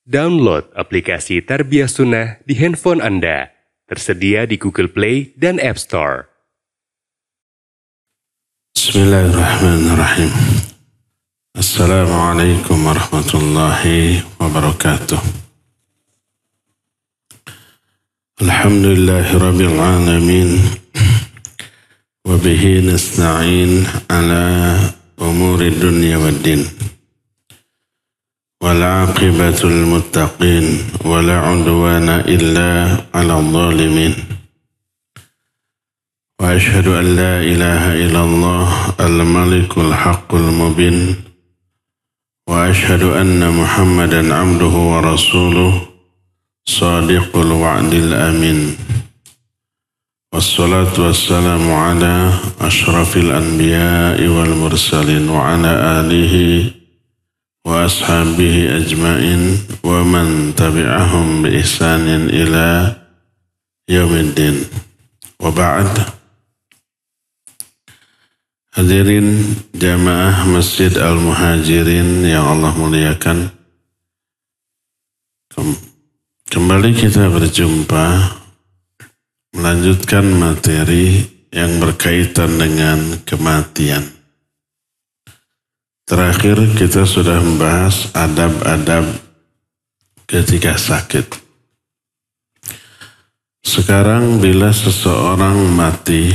Download aplikasi Tarbiyah Sunnah di handphone Anda. Tersedia di Google Play dan App Store. Bismillahirrahmanirrahim. Assalamualaikum warahmatullahi wabarakatuh. Alhamdulillahi rabbil alamin. Wabihi nasta'in ala umuri dunya waddin. والعاقبة للمتقين ولا عدوان إلا على الظالمين وأشهد أن لا إله إلا الله الملك الحق المبين وأشهد أن محمدا عبده ورسوله صادق الوعد الأمين والصلاة والسلام على أشرف الأنبياء والمرسلين وعلى آله wa ashabihi ajma'in wa man tabi'ahum bi ihsanin ila yaumiddin wa ba'd. Hadirin jamaah Masjid Al-Muhajirin yang Allah muliakan, kembali kita berjumpa melanjutkan materi yang berkaitan dengan kematian. Terakhir kita sudah membahas adab-adab ketika sakit. Sekarang bila seseorang mati,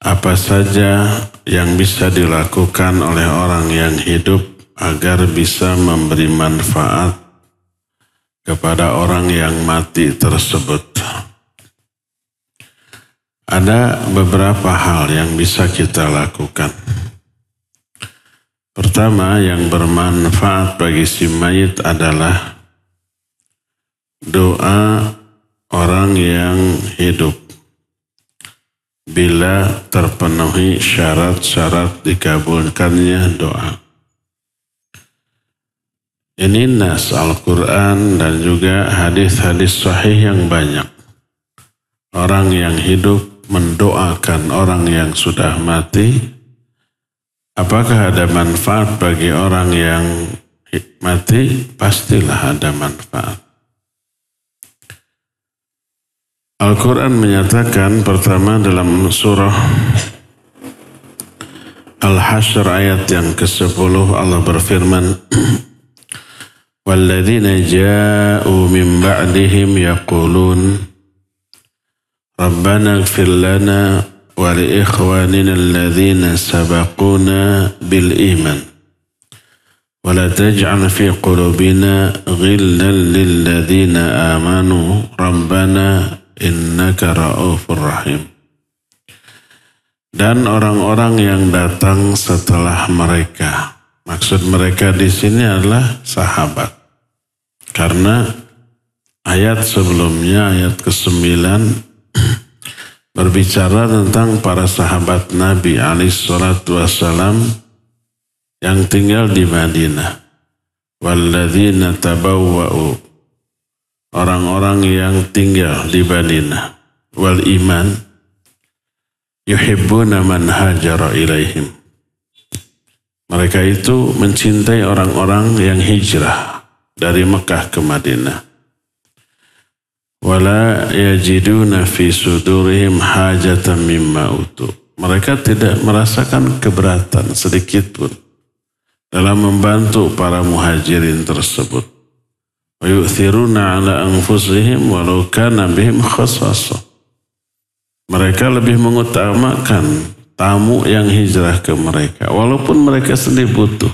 apa saja yang bisa dilakukan oleh orang yang hidup agar bisa memberi manfaat kepada orang yang mati tersebut? Ada beberapa hal yang bisa kita lakukan. Pertama, yang bermanfaat bagi si mayit adalah doa orang yang hidup. Bila terpenuhi syarat-syarat dikabulkannya doa. Ini nas Al-Quran dan juga hadis-hadis sahih yang banyak. Orang yang hidup mendoakan orang yang sudah mati. Apakah ada manfaat bagi orang yang mati? Pastilah ada manfaat. Al-Quran menyatakan pertama dalam surah Al-Hasyr ayat yang ke-10 Allah berfirman, وَالَّذِينَ جَاءُوا مِنْ بَعْدِهِمْ يَقُولُونَ رَبَّنَا اغْفِرْ لَنَا ولإخواننا الذين سبقونا بالإيمان ولا تجعل في قلوبنا غلا للذين آمنوا ربنا إنك رؤوف رحيم. Dan orang-orang yang datang setelah mereka, maksud mereka di sini adalah sahabat, karena ayat sebelumnya, ayat ke-9 berbicara tentang para sahabat Nabi SAW yang tinggal di Madinah. Walladzina tabawwa'u, orang-orang yang tinggal di Madinah. Wal iman yuhibbuna man hajara ilaihim. Mereka itu mencintai orang-orang yang hijrah dari Mekah ke Madinah. Wala yajiduna fi sudurihim hajatan mimma utu. Mereka tidak merasakan keberatan sedikit pun dalam membantu para muhajirin tersebut. Wa yu'thiruna ala anfusihim walau kana bihim khassasah. Mereka lebih mengutamakan tamu yang hijrah ke mereka walaupun mereka sendiri butuh.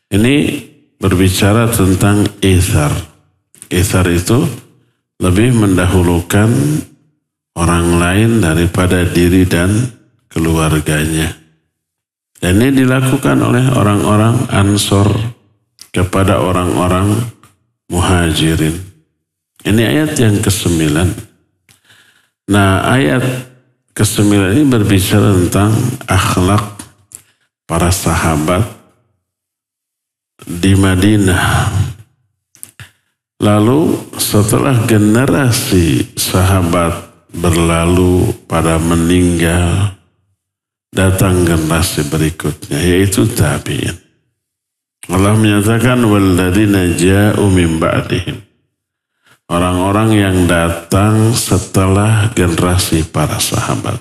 Ini berbicara tentang ithar. Ithar itu lebih mendahulukan orang lain daripada diri dan keluarganya. Dan ini dilakukan oleh orang-orang Ansor kepada orang-orang Muhajirin. Ini ayat yang ke-9. Nah, ayat ke-9 ini berbicara tentang akhlak para sahabat di Madinah. Lalu setelah generasi sahabat berlalu pada meninggal, datang generasi berikutnya, yaitu tabi'in. Allah menyatakan walladzina ja'u min ba'dihim. Orang-orang yang datang setelah generasi para sahabat.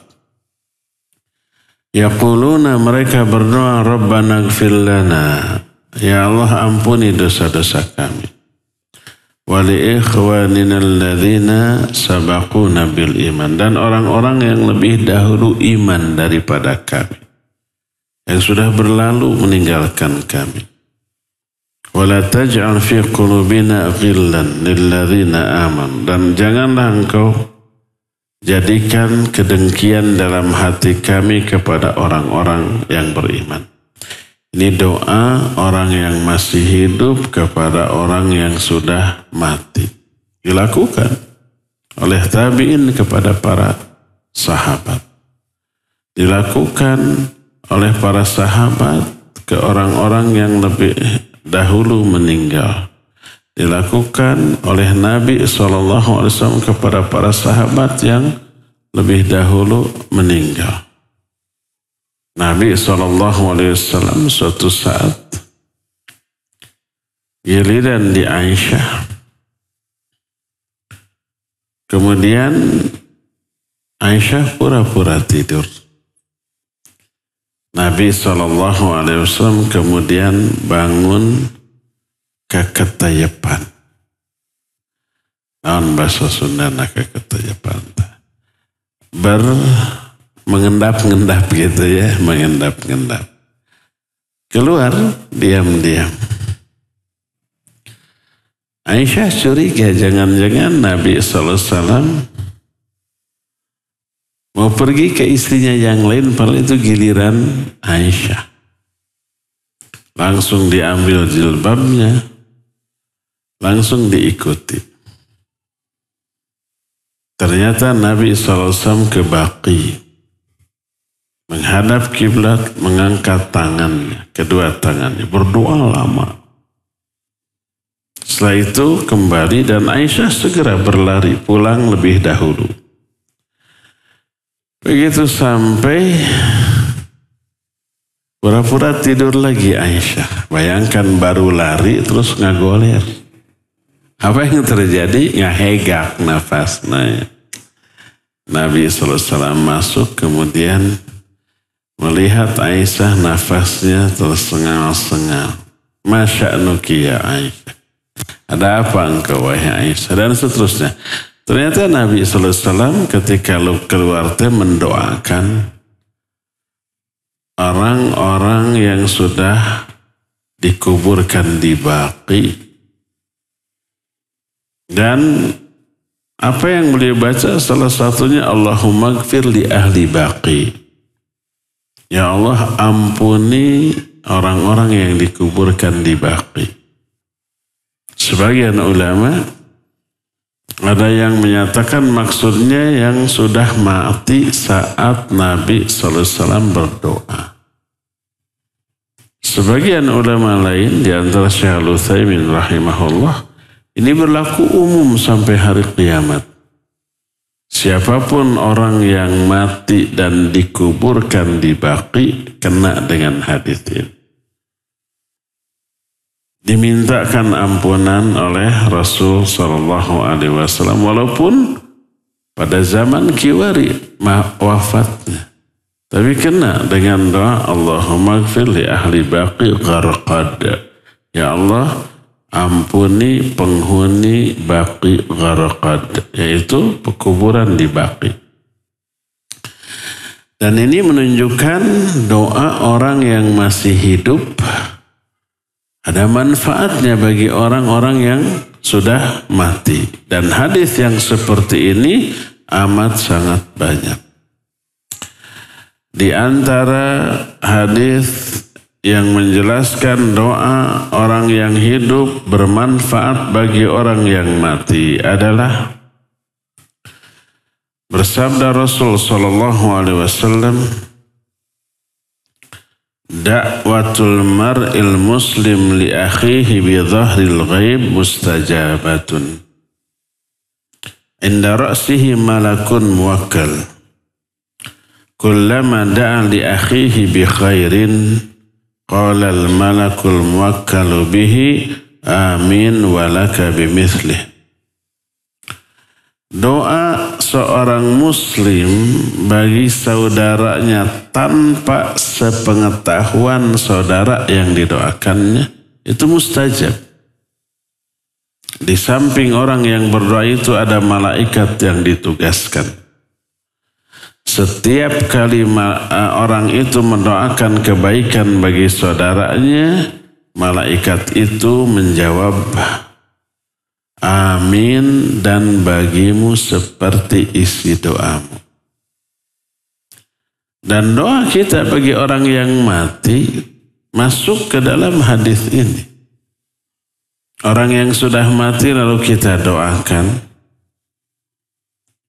Yaquluna, mereka berdoa, Rabbana ighfir lana. Ya Allah, ampuni dosa-dosa kami. Wa li ikhwanina alladzina sabaquna bil iman. Dan orang-orang yang lebih dahulu iman daripada kami, yang sudah berlalu meninggalkan kami. Wala taj'al fi qulubina ghillan lilladzina amanu. Dan janganlah engkau jadikan kedengkian dalam hati kami kepada orang-orang yang beriman. Ini doa orang yang masih hidup kepada orang yang sudah mati. Dilakukan oleh tabi'in kepada para sahabat. Dilakukan oleh para sahabat ke orang-orang yang lebih dahulu meninggal. Dilakukan oleh Nabi SAW kepada para sahabat yang lebih dahulu meninggal. Nabi SAW suatu saat giliran di Aisyah. Kemudian Aisyah pura-pura tidur. Nabi SAW kemudian bangun keketayapan. Naon bahasa Sunda keketayapan. Mengendap-ngendap gitu ya, mengendap-ngendap. Keluar diam-diam. Aisyah curiga, jangan-jangan Nabi SAW mau pergi ke istrinya yang lain, padahal itu giliran Aisyah. Langsung diambil jilbabnya, langsung diikuti. Ternyata Nabi SAW ke Baqi, menghadap kiblat, mengangkat tangannya, kedua tangannya, berdoa lama. Setelah itu kembali dan Aisyah segera berlari pulang lebih dahulu. Begitu sampai pura-pura tidur lagi Aisyah. Bayangkan baru lari terus ngagoler. Apa yang terjadi? Ngahegak nafasnya. Nabi SAW masuk kemudian melihat Aisyah nafasnya tersengal-sengal. Masya nuki ya Aisyah. Ada apa engkau wahai Aisyah? Dan seterusnya. Ternyata Nabi SAW ketika keluar mendoakan orang-orang yang sudah dikuburkan di Baqi. Dan apa yang beliau baca salah satunya Allahumma ighfir li ahli Baqi. Ya Allah, ampuni orang-orang yang dikuburkan di Baqi. Sebagian ulama ada yang menyatakan maksudnya yang sudah mati saat Nabi SAW berdoa. Sebagian ulama lain di antara Syekh Al-Utsaimin rahimahullah, ini berlaku umum sampai hari kiamat. Siapapun orang yang mati dan dikuburkan di Baqi kena dengan hadis ini. Dimintakan ampunan oleh Rasul SAW walaupun pada zaman kiwari wafatnya, tapi kena dengan doa Allahumma ighfir li ahli Baqi gharqad. Ya Allah, ampuni penghuni Baqi gharqad, yaitu pekuburan di Baqi. Dan ini menunjukkan doa orang yang masih hidup ada manfaatnya bagi orang-orang yang sudah mati. Dan hadis yang seperti ini amat sangat banyak. Di antara hadis yang menjelaskan doa orang yang hidup bermanfaat bagi orang yang mati adalah bersabda Rasul SAW, da'watul mar'il muslim li akhihi bi dhahril ghaib mustajabatun. Inda ra'sihi malakun muwakkal. Kullama da'a li akhihi bi khairin qala al-malakul muwakkalu bihi amin walaka bimithlih. Doa seorang muslim bagi saudaranya tanpa sepengetahuan saudara yang didoakannya itu mustajab. Di samping orang yang berdoa itu ada malaikat yang ditugaskan. Setiap kali orang itu mendoakan kebaikan bagi saudaranya, malaikat itu menjawab amin dan bagimu seperti isi doamu. Dan doa kita bagi orang yang mati masuk ke dalam hadis ini. Orang yang sudah mati lalu kita doakan.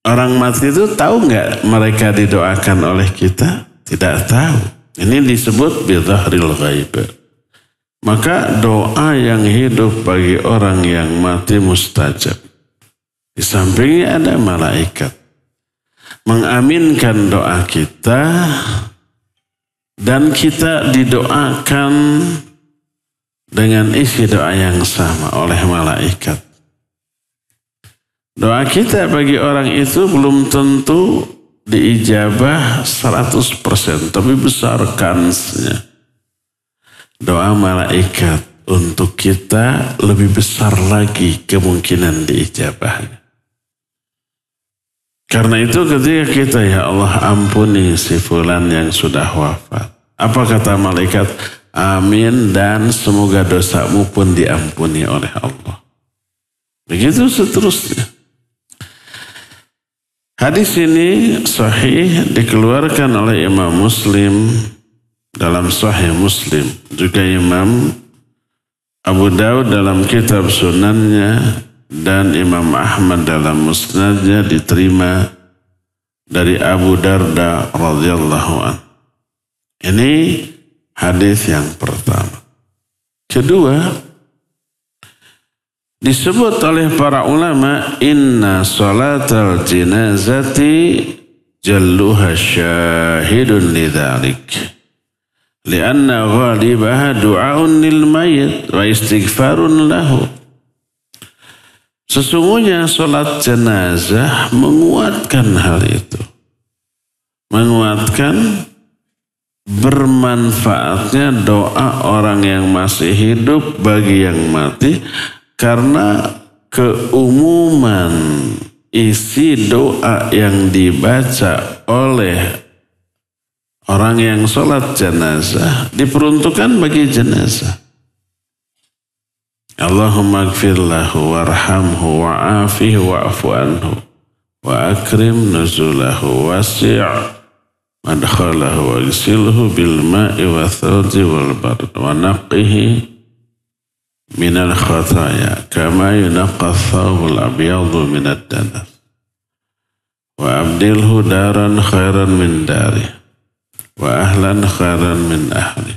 Orang mati itu tahu nggak mereka didoakan oleh kita? Tidak tahu. Ini disebut bidzahril ghaib. Maka doa yang hidup bagi orang yang mati mustajab. Di sampingnya ada malaikat. Mengaminkan doa kita dan kita didoakan dengan isi doa yang sama oleh malaikat. Doa kita bagi orang itu belum tentu diijabah 100%, tapi besar kansnya. Doa malaikat untuk kita lebih besar lagi kemungkinan diijabahnya. Karena itu ketika kita ya Allah ampuni si fulan yang sudah wafat. Apa kata malaikat? Amin dan semoga dosamu pun diampuni oleh Allah. Begitu seterusnya. Hadis ini sahih dikeluarkan oleh Imam Muslim dalam Sahih Muslim, juga Imam Abu Daud dalam kitab sunannya, dan Imam Ahmad dalam musnadnya diterima dari Abu Darda radhiyallahu anhu. Ini hadis yang pertama. Kedua, disebut oleh para ulama inna salatal jinazati jalluha syahidun lidzalik. Lianna ghalibaha du'aun lil mayyit wa istighfarun lahu. Sesungguhnya salat jenazah menguatkan hal itu. Menguatkan bermanfaatnya doa orang yang masih hidup bagi yang mati karena keumuman isi doa yang dibaca oleh orang yang sholat jenazah diperuntukkan bagi jenazah. Allahumma gfir lahu warhamhu wa'afihi wa'afu anhu wa akrim nuzulahu wasi' madkhalahu wagsilhu bil ma'i wa thawji wal bard wa naqihi minal khataya kama yunaqqa thawbul abyadu minad danas wa abdilhu daran khairan min darih wa ahlan khairan min ahli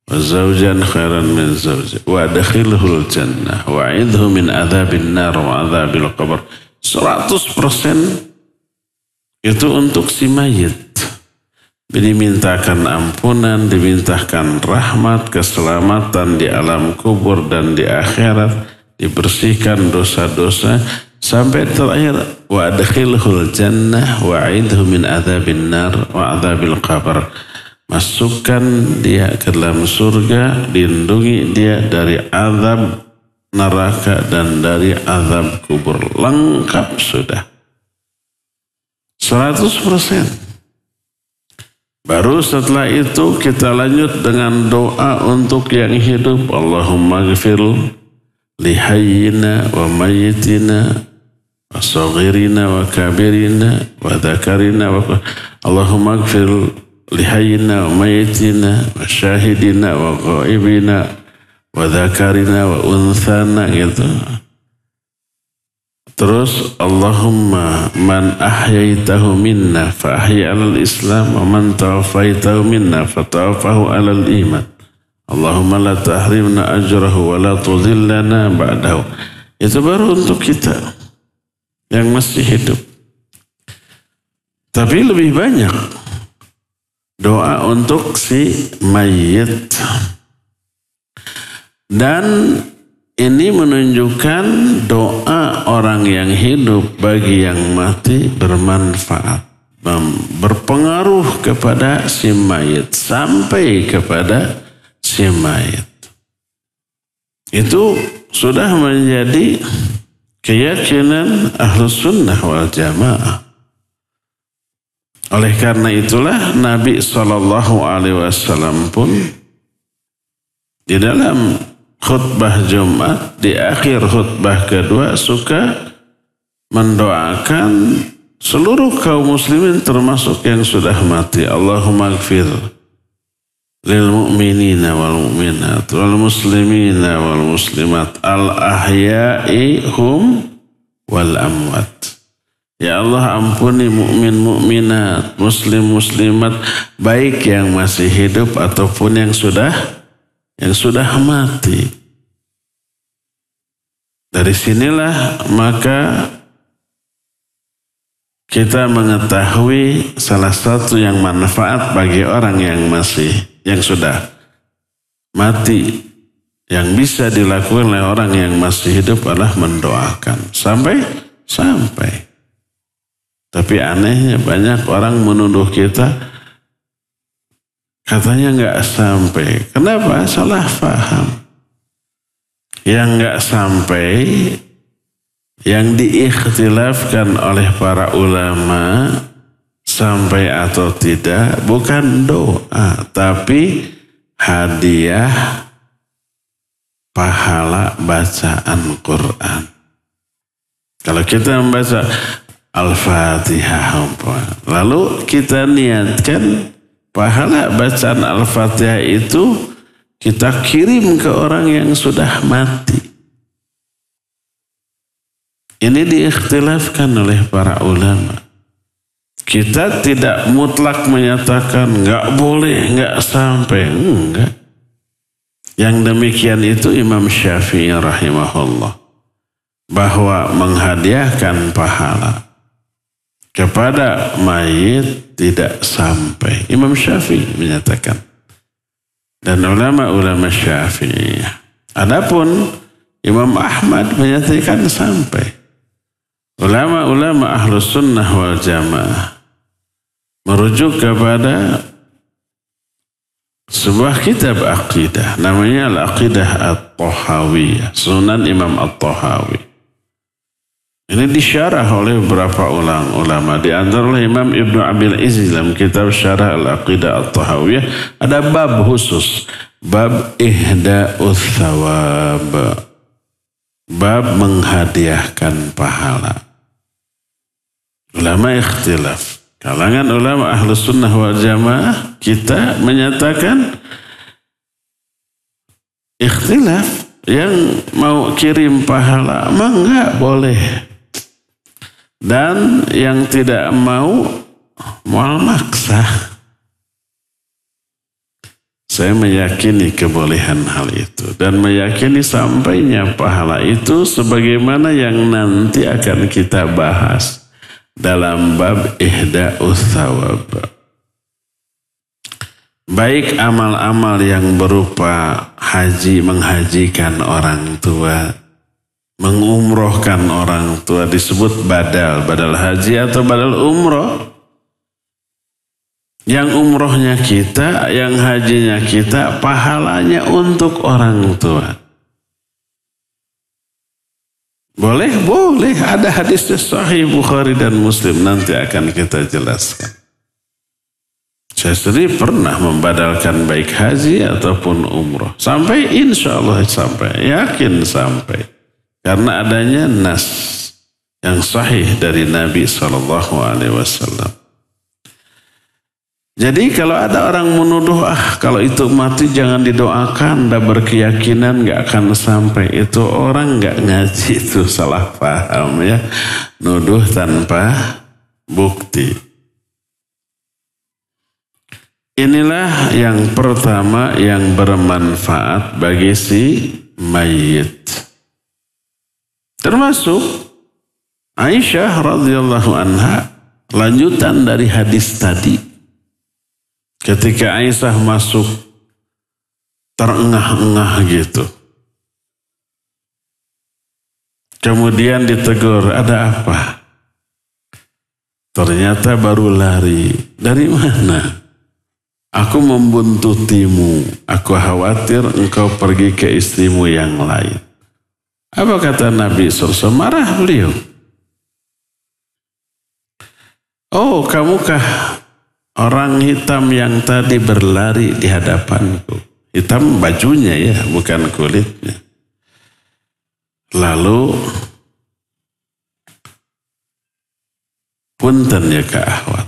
wa zawjan khairan min zawji wa adkhilhul jannah wa a'idhu min adzabil nar wa adzabil qabr. 100% itu untuk si mayit. Dimintakan ampunan, dimintakan rahmat, keselamatan di alam kubur dan di akhirat, dibersihkan dosa-dosa sampai terakhir wa adkhilhul jannah wa a'idhu min adzabin nar wa adzabil qabr. Masukkan dia ke dalam surga, lindungi dia dari azab neraka dan dari azab kubur. Lengkap sudah. 100%. Baru setelah itu kita lanjut dengan doa untuk yang hidup. Allahumma ghfir li hayyina wa mayyitina wa saghirina wa kabirina wa dhakarina wa Allahumma ghfir li hayyina wa mayyitina wa syahidina wa ghaibina wa dhakarina wa unthana gitu. Terus Allahumma man ahyaitahu minna fa ahya 'alal Islam wa man tawaffaitahu minna fa tawaffahu 'alal iman. Allahumma la tahrimna ajrahu wa la tudhillana ba'dahu. Itu baru untuk kita yang masih hidup. Tapi lebih banyak Doa untuk si mayit. Dan ini menunjukkan doa orang yang hidup bagi yang mati bermanfaat, berpengaruh kepada si mayit, sampai kepada si mayit. Itu sudah menjadi keyakinan Ahlus Sunnah wal Jamaah. Oleh karena itulah Nabi SAW pun di dalam khutbah Jumat, di akhir khutbah kedua suka mendoakan seluruh kaum muslimin termasuk yang sudah mati. Allahumma ighfir lil mu'minina wal mu'minat wal muslimina wal muslimat al ahya'i hum wal amwat. Ya Allah, ampuni mukmin mukminat, muslim muslimat, baik yang masih hidup ataupun yang sudah mati. Dari sinilah maka kita mengetahui salah satu yang manfaat bagi orang yang sudah mati, yang bisa dilakukan oleh orang yang masih hidup adalah mendoakan sampai. Tapi anehnya banyak orang menuduh kita katanya nggak sampai. Kenapa? Salah paham. Yang nggak sampai, yang diikhtilafkan oleh para ulama sampai atau tidak bukan doa, tapi hadiah pahala bacaan Quran. Kalau kita membaca Al-Fatihah, lalu kita niatkan pahala bacaan Al-Fatihah itu kita kirim ke orang yang sudah mati. Ini diikhtilafkan oleh para ulama. Kita tidak mutlak menyatakan nggak boleh, nggak sampai, enggak. Yang demikian itu Imam Syafi'i rahimahullah, bahwa menghadiahkan pahala kepada mayit tidak sampai. Imam Syafi'i menyatakan. Dan ulama-ulama Syafi'i. Adapun Imam Ahmad menyatakan sampai. Ulama-ulama Ahlus Sunnah wal Jamaah merujuk kepada sebuah kitab aqidah. Namanya Al-Aqidah At-Tahawiyah. Sunan Imam At-Tahawi. Ini disyarah oleh beberapa ulama. Di antara Imam Ibnu Abil Izz dalam kitab Syarah Al-Aqidah At-Tahawiyah ada bab khusus. Bab Ihda'us Thawab. Bab menghadiahkan pahala. Ulama ikhtilaf. Kalangan ulama Ahlus Sunnah wal Jamaah kita menyatakan ikhtilaf. Yang mau kirim pahala enggak boleh. Dan yang tidak mau maksa. Saya meyakini kebolehan hal itu. Dan meyakini sampainya pahala itu sebagaimana yang nanti akan kita bahas dalam bab Ihda'us Thawab. Baik amal-amal yang berupa haji, menghajikan orang tua, mengumrohkan orang tua disebut badal haji atau badal umroh. Yang umrohnya kita, yang hajinya kita, pahalanya untuk orang tua. Boleh. Ada hadis sahih Bukhari dan Muslim, nanti akan kita jelaskan. Saya sendiri pernah membadalkan baik haji ataupun umroh. Sampai insya Allah sampai. Yakin sampai. Karena adanya nas yang sahih dari Nabi SAW. Jadi kalau ada orang menuduh, kalau itu mati jangan didoakan, dah berkeyakinan gak akan sampai. Itu orang gak ngaji, itu salah paham ya. Nuduh tanpa bukti. Inilah yang pertama yang bermanfaat bagi si mayit. Termasuk Aisyah radhiyallahu anha, lanjutan dari hadis tadi. Ketika Aisyah masuk terengah-engah gitu. Kemudian ditegur, ada apa? Ternyata baru lari. Dari mana? Aku membuntutimu. Aku khawatir engkau pergi ke istrimu yang lain. Apa kata Nabi SAW? Marah beliau. Oh, kamukah orang hitam yang tadi berlari di hadapanku? Hitam bajunya ya, bukan kulitnya. Lalu punten ya Kak Ahwat.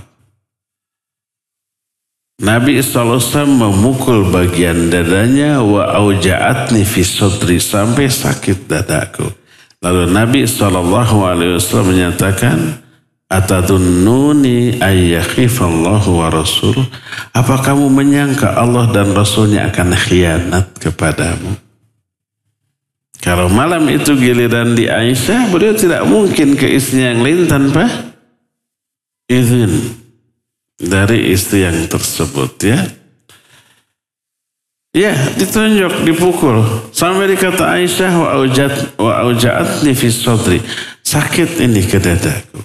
Nabi SAW memukul bagian dadanya wa auja'atni fi sodri, sampai sakit dadaku. Lalu Nabi SAW menyatakan, atadhunnuni ayyakhifallahu wa rasuluh. Apa kamu menyangka Allah dan Rasulnya akan khianat kepadamu? Kalau malam itu giliran di Aisyah, beliau tidak mungkin ke istri yang lain tanpa izin dari istri yang tersebut ya. Ya, ditunjuk, dipukul. Sampai dikata Aisyah wa auja'atni fi sodri. Sakit ini ke dadaku.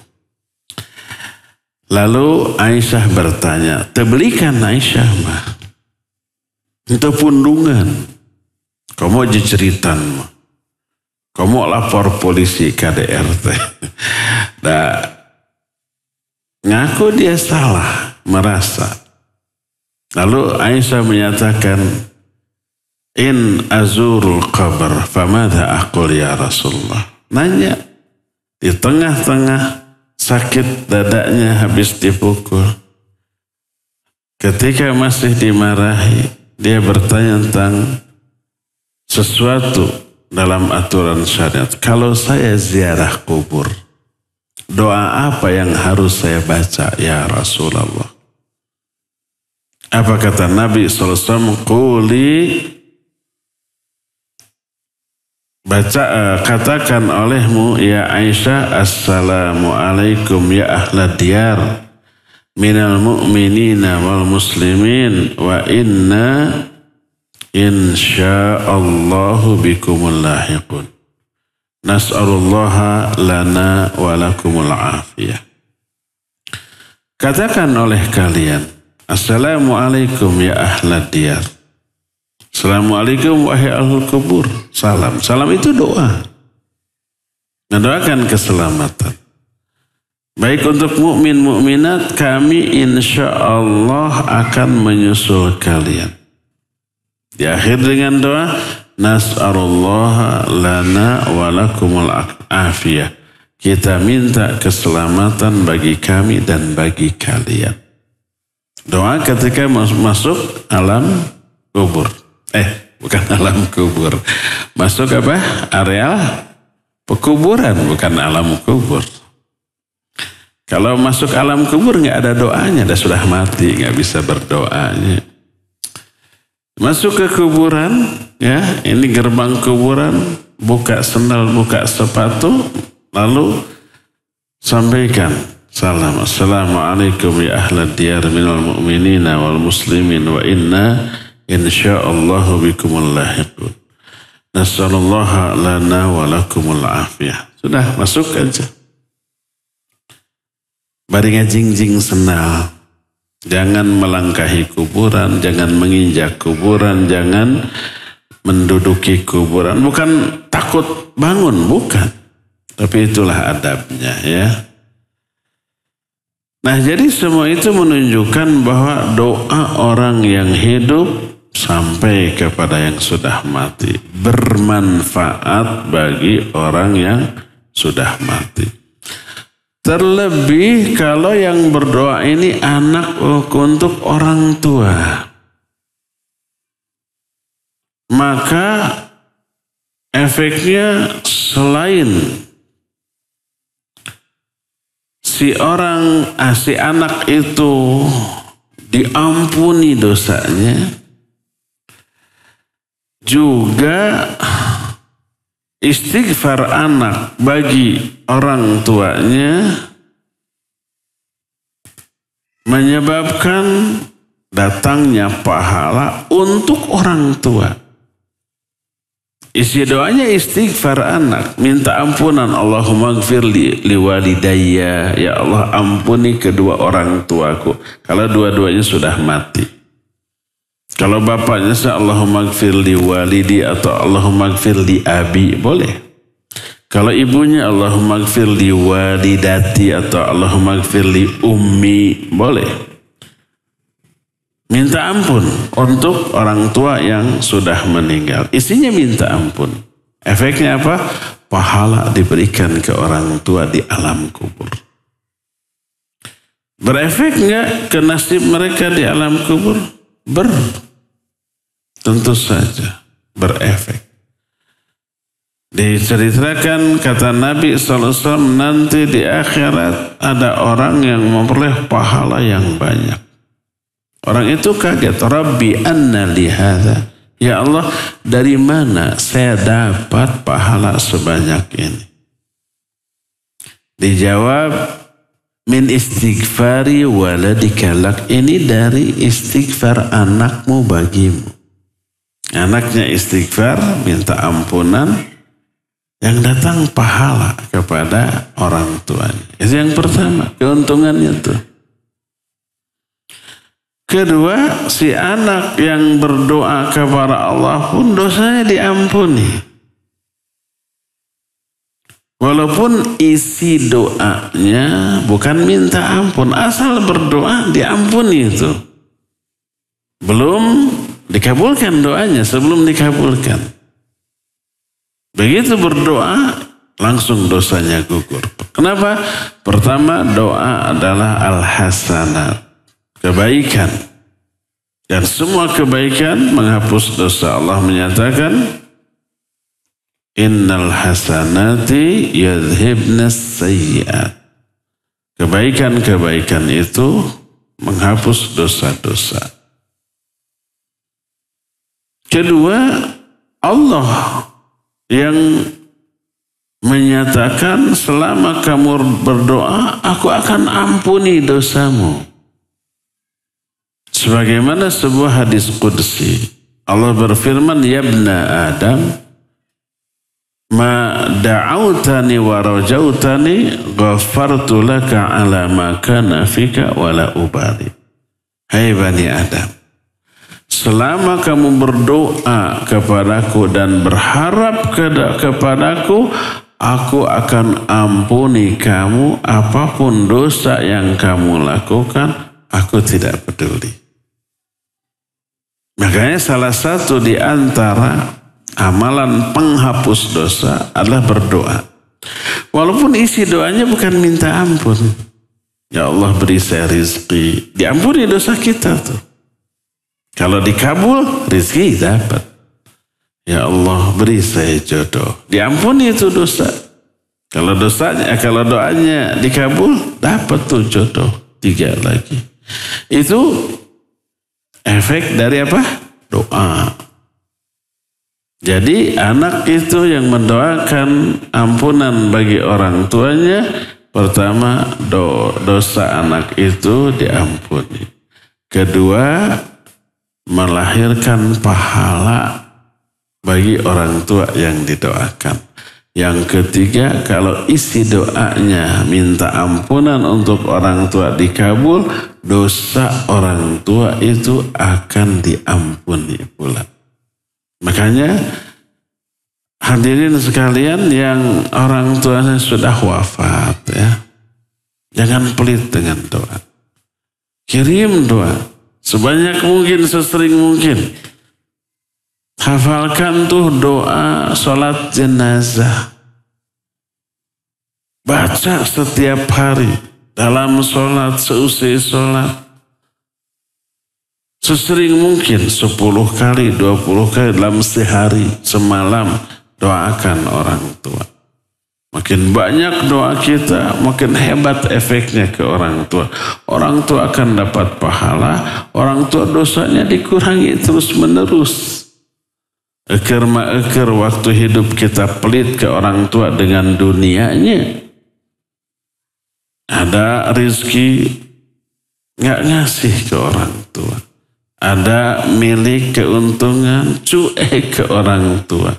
Lalu Aisyah bertanya, tebelikan Aisyah mah. Itu pundungan. Kamu jeceritan mah. Kamu lapor polisi KDRT. Nah, ngaku dia salah, merasa. Lalu Aisyah menyatakan, in azurul qabr, famadha aqul ya Rasulullah. Nanya, di tengah-tengah sakit dadanya habis dipukul. Ketika masih dimarahi, dia bertanya tentang sesuatu dalam aturan syariat. Kalau saya ziarah kubur, doa apa yang harus saya baca ya Rasulullah? Apa kata Nabi SAW? Quli, katakan olehmu ya Aisyah, assalamu alaikum ya ahlad diyar minal mu'minina wal muslimin wa inna insya'allahu bikumul lahiqun. Nas'alullaha lana wa lakumul afiyah. Katakan oleh kalian, assalamu alaikum ya ahlad diyar. Assalamualaikum wahai ahlul kubur. Salam. Salam itu doa. Mendoakan keselamatan. Baik untuk mukmin mukminat, kami insya Allah akan menyusul kalian. Di akhir dengan doa, nas'arullaha lana wa lakumul afiyah. Kita minta keselamatan bagi kami dan bagi kalian. Doa ketika masuk alam kubur. Bukan alam kubur. Masuk apa? Areal pekuburan, bukan alam kubur. Kalau masuk alam kubur nggak ada doanya, sudah mati, nggak bisa berdoanya. Masuk ke kuburan, ya, ini gerbang kuburan, buka sendal, buka sepatu, lalu sampaikan salam. Assalamualaikum ya ahlad diyar minal mu'minina wal muslimin wa inna insya'allahu bikumul lahiqun. Nas'alullaha lana wa lakumul afiyah. Sudah, masuk aja. Baringa jingjing senal. Jangan melangkahi kuburan, jangan menginjak kuburan, jangan menduduki kuburan. Bukan takut bangun, bukan. Tapi itulah adabnya ya. Nah, jadi semua itu menunjukkan bahwa doa orang yang hidup sampai kepada yang sudah mati bermanfaat bagi orang yang sudah mati. Terlebih kalau yang berdoa ini anak untuk orang tua, maka efeknya selain si anak itu diampuni dosanya, juga istighfar anak bagi orang tuanya menyebabkan datangnya pahala untuk orang tua. Isi doanya istighfar anak, minta ampunan. Allahumma gfir li walidayya, ya Allah ampuni kedua orang tuaku kalau dua-duanya sudah mati. Kalau bapaknya Allahumma gfir li walidi atau Allahumma gfir li abi, boleh. Kalau ibunya Allahumma gfir li walidati atau Allahumma gfir li ummi, boleh. Minta ampun untuk orang tua yang sudah meninggal. Isinya minta ampun. Efeknya apa? Pahala diberikan ke orang tua di alam kubur. Berefek enggak ke nasib mereka di alam kubur? Tentu saja berefek. Diceritakan kata Nabi SAW, nanti di akhirat ada orang yang memperoleh pahala yang banyak. Orang itu kaget, Rabbi anna li hadza. Ya Allah, dari mana saya dapat pahala sebanyak ini? Dijawab, min istighfari waladika lak. Ini dari istighfar anakmu bagimu. Anaknya istighfar, minta ampunan, yang datang pahala kepada orang tuanya. Itu yang pertama, keuntungannya tuh. Kedua, si anak yang berdoa kepada Allah pun dosanya diampuni. Walaupun isi doanya bukan minta ampun, asal berdoa diampuni itu. Belum dikabulkan doanya, sebelum dikabulkan. Begitu berdoa, langsung dosanya gugur. Kenapa? Pertama, doa adalah al-hasanat. Kebaikan. Dan semua kebaikan menghapus dosa. Allah menyatakan, innal hasanati yadhibnas sayyi'at. Kebaikan-kebaikan itu menghapus dosa-dosa. Kedua, Allah yang menyatakan selama kamu berdoa, aku akan ampuni dosamu. Sebagaimana sebuah hadis qudsi, Allah berfirman, ya ibna Adam, ma da'autani wa rajautani ghafartu laka ala ma kana fika wa la ubali. Hai bani Adam, selama kamu berdoa kepadaku dan berharap kepadaku, aku akan ampuni kamu apapun dosa yang kamu lakukan, aku tidak peduli. Makanya salah satu di antara amalan penghapus dosa adalah berdoa. Walaupun isi doanya bukan minta ampun. Ya Allah beri saya rizki. Diampuni dosa kita tuh. Kalau dikabul, rizki dapat. Ya Allah beri saya jodoh. Diampuni itu dosa. Kalau doanya dikabul, dapat tuh jodoh. 3 lagi. Itu efek dari apa? Doa. Jadi anak itu yang mendoakan ampunan bagi orang tuanya, pertama dosa anak itu diampuni. Kedua, melahirkan pahala bagi orang tua yang didoakan. Yang ketiga, kalau isi doanya minta ampunan untuk orang tua dikabul, dosa orang tua itu akan diampuni pula. Makanya hadirin sekalian yang orang tuanya sudah wafat, ya, jangan pelit dengan doa. Kirim doa sebanyak mungkin, sesering mungkin. Hafalkan tuh doa sholat jenazah. Baca setiap hari dalam sholat, seusai sholat. Sesering mungkin 10 kali, 20 kali dalam sehari, semalam doakan orang tua. Makin banyak doa kita, makin hebat efeknya ke orang tua. Orang tua akan dapat pahala, orang tua dosanya dikurangi terus menerus. Eker waktu hidup kita pelit ke orang tua dengan dunianya. Ada rizki nggak ngasih ke orang tua. ada milik keuntungan, cuek ke orang tua.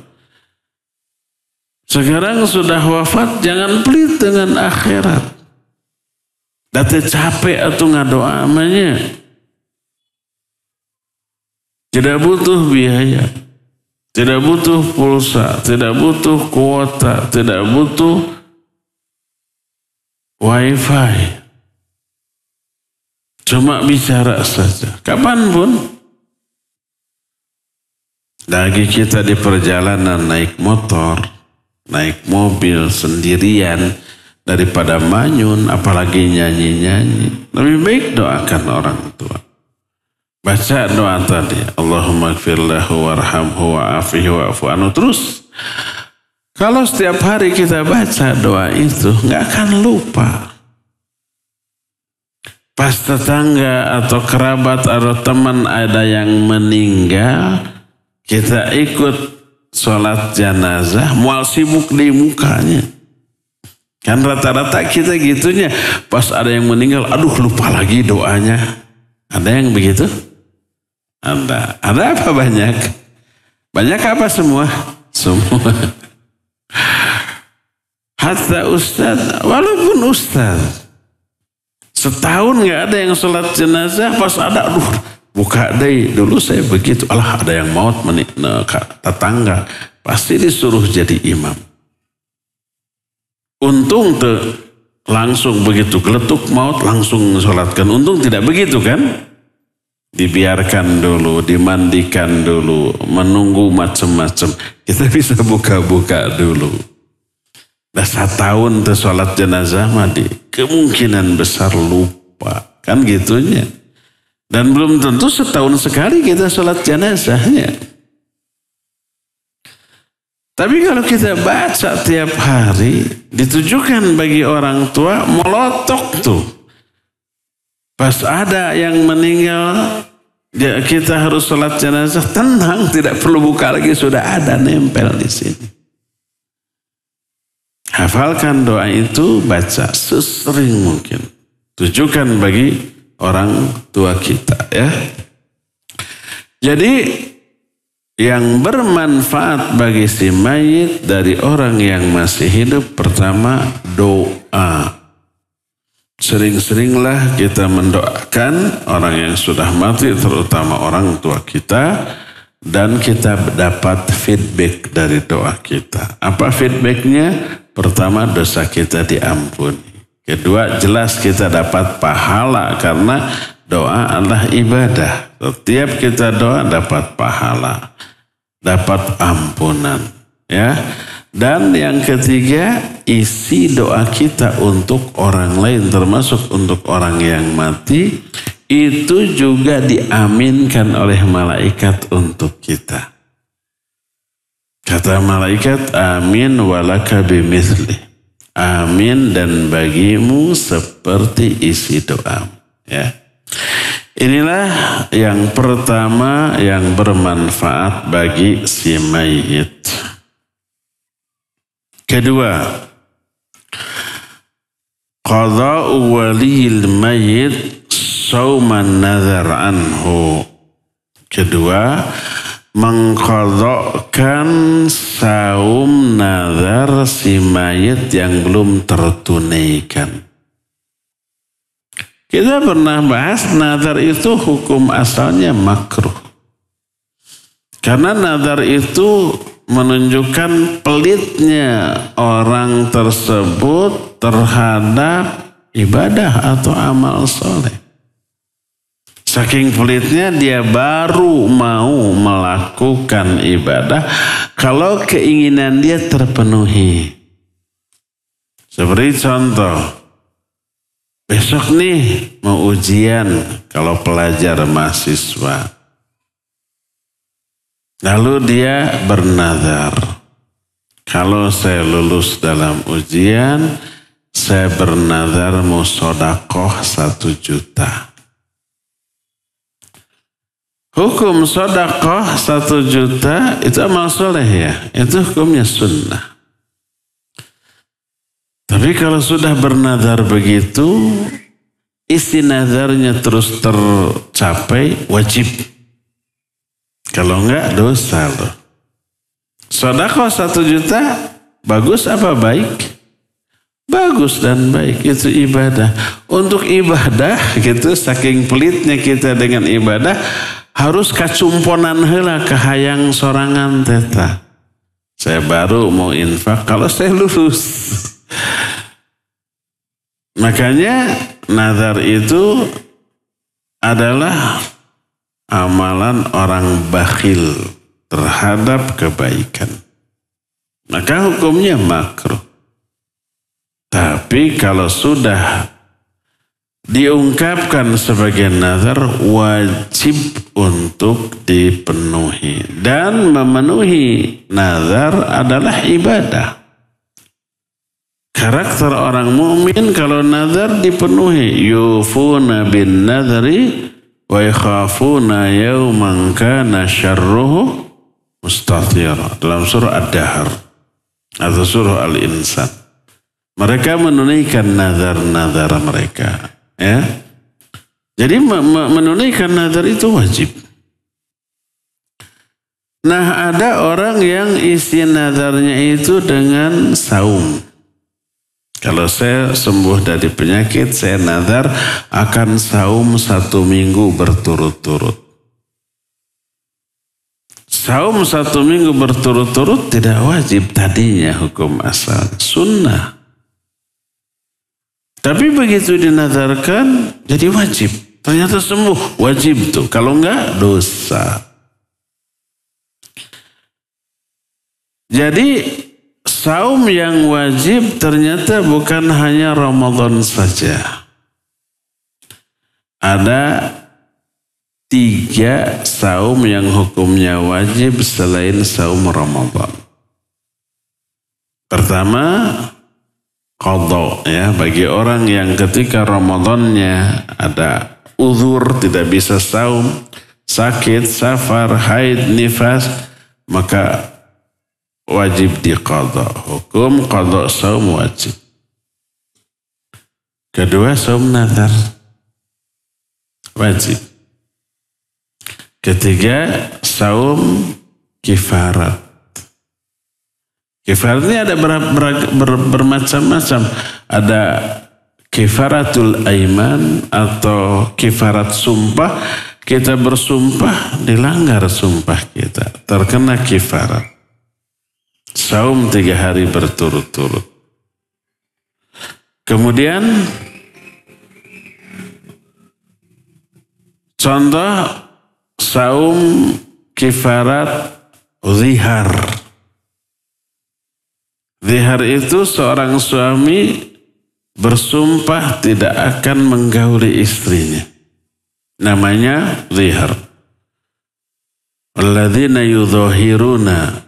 Sekarang sudah wafat, jangan pelit dengan akhirat. Dati capek atau ngadoa amanya. Tidak butuh biaya, tidak butuh pulsa, tidak butuh kuota, tidak butuh wifi. Cuma bicara saja, kapanpun. Lagi kita di perjalanan naik motor, naik mobil sendirian, daripada manyun, apalagi nyanyi-nyanyi. Lebih baik doakan orang tua. Baca doa tadi, Allahumma gfirlahu warhamhu wa'afihi wa'afu anhu. Terus, kalau setiap hari kita baca doa itu, nggak akan lupa. Pas tetangga atau kerabat atau teman ada yang meninggal, kita ikut sholat jenazah, mual sibuk di mukanya. Kan rata-rata kita gitunya, pas ada yang meninggal, aduh lupa lagi doanya. Ada yang begitu? Ada. Ada apa banyak? Banyak apa semua? Semua. Hatta ustaz, walaupun ustaz. Setahun nggak ada yang sholat jenazah, pas ada, aduh, buka deh. Dulu saya begitu, alah ada yang maut tetangga, pasti disuruh jadi imam. Untung langsung begitu, geletuk maut langsung sholatkan. Untung tidak begitu kan? Dibiarkan dulu, dimandikan dulu, menunggu macam-macam. Kita bisa buka-buka dulu. Dah 1 tahun tuh sholat jenazah mati, kemungkinan besar lupa. Kan gitunya. Dan belum tentu setahun sekali kita sholat jenazahnya. Tapi kalau kita baca tiap hari, ditujukan bagi orang tua, melotok tuh. Pas ada yang meninggal, kita harus sholat jenazah, tenang, tidak perlu buka lagi, sudah ada nempel di sini. Hafalkan doa itu, baca sesering mungkin. Tujukan bagi orang tua kita ya. Jadi yang bermanfaat bagi si mayit dari orang yang masih hidup, pertama doa. Sering-seringlah kita mendoakan orang yang sudah mati, terutama orang tua kita. Dan kita dapat feedback dari doa kita. Apa feedbacknya? Pertama, dosa kita diampuni. Kedua, jelas kita dapat pahala karena doa adalah ibadah. Setiap kita doa dapat pahala, dapat ampunan, ya. Dan yang ketiga, isi doa kita untuk orang lain, termasuk untuk orang yang mati, itu juga diaminkan oleh malaikat untuk kita. Kata malaikat, amin walaka bimithli. Amin dan bagimu seperti isi doa. Ya. Inilah yang pertama yang bermanfaat bagi si mayit. Kedua, qada'u waliyil mayit sauman nazar anhu. Kedua, mengqadhakan saum nazar si mayit yang belum tertunaikan. Kita pernah bahas nazar itu hukum asalnya makruh. Karena nazar itu menunjukkan pelitnya orang tersebut terhadap ibadah atau amal soleh. Saking pelitnya dia baru mau melakukan ibadah kalau keinginan dia terpenuhi. Seperti contoh, besok nih mau ujian kalau pelajar mahasiswa. Lalu dia bernazar, kalau saya lulus dalam ujian, saya bernazar mau sedekah 1 juta. Hukum sedekah 1 juta itu amal soleh ya. Itu hukumnya sunnah. Tapi kalau sudah bernazar begitu, isi nazarnya terus tercapai, wajib. Kalau enggak, dosa loh. Sedekah 1 juta, bagus apa baik? Bagus dan baik, itu ibadah. Untuk ibadah gitu, saking pelitnya kita dengan ibadah, harus kacumponan heula kahayang sorangan teta. Saya baru mau infak kalau saya lulus. Makanya nazar itu adalah amalan orang bakhil terhadap kebaikan. Maka hukumnya makruh. Tapi kalau sudah diungkapkan sebagai nazar, wajib untuk dipenuhi. Dan memenuhi nazar adalah ibadah. Karakter orang mukmin kalau nazar dipenuhi, yufuna bin nazari wa yakhafuna yawman kana syarruhu mustatira, dalam surah Ad-Dahr atau surah Al-Insan. Mereka menunaikan nazar-nazar mereka, ya. Jadi menunaikan nazar itu wajib. Nah, ada orang yang isi nazarnya itu dengan saum. Kalau saya sembuh dari penyakit, saya nazar akan saum 1 minggu berturut-turut. Saum 1 minggu berturut-turut tidak wajib tadinya hukum asal, sunnah. Tapi begitu dinazarkan jadi wajib. Ternyata sembuh, wajib tuh. Kalau enggak, dosa. Jadi saum yang wajib ternyata bukan hanya Ramadan saja. Ada 3 saum yang hukumnya wajib selain saum Ramadan. Pertama, qadha, ya, bagi orang yang ketika Ramadannya ada uzur, tidak bisa saum, sakit, safar, haid, nifas, maka wajib diqadha. Hukum qadha saum wajib. Kedua, saum nazar wajib. Ketiga, saum kifarat. Kifarat ini ada bermacam-macam. Ada kifaratul aiman atau kifarat sumpah. Kita bersumpah, dilanggar sumpah kita, terkena kifarat. Saum 3 hari berturut-turut. Kemudian contoh saum kifarat zihar. Zihar itu seorang suami bersumpah tidak akan menggauli istrinya. Namanya zihar. Alladzina yudhahiruna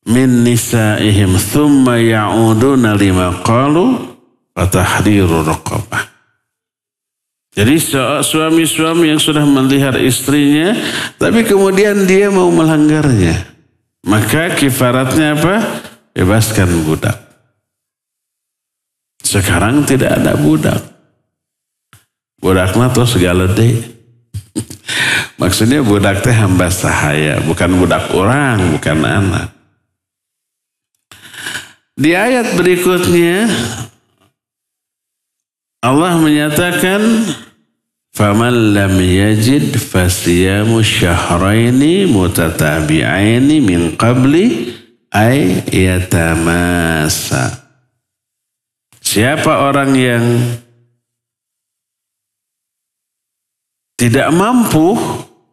min nisaihim thumma ya'uduna lima qalu fatahriru raqabah. Jadi suami-suami yang sudah melihar istrinya, tapi kemudian dia mau melanggarnya, maka kifaratnya apa? Bebaskan budak. Sekarang tidak ada budak. Budaknya tuh segala deh. Maksudnya budak teh hamba sahaya, bukan budak orang, bukan anak. Di ayat berikutnya Allah menyatakan faman lam yajid fasiyamu syahraini mutatabi'aini min qabli ay yatamasa. Siapa orang yang tidak mampu,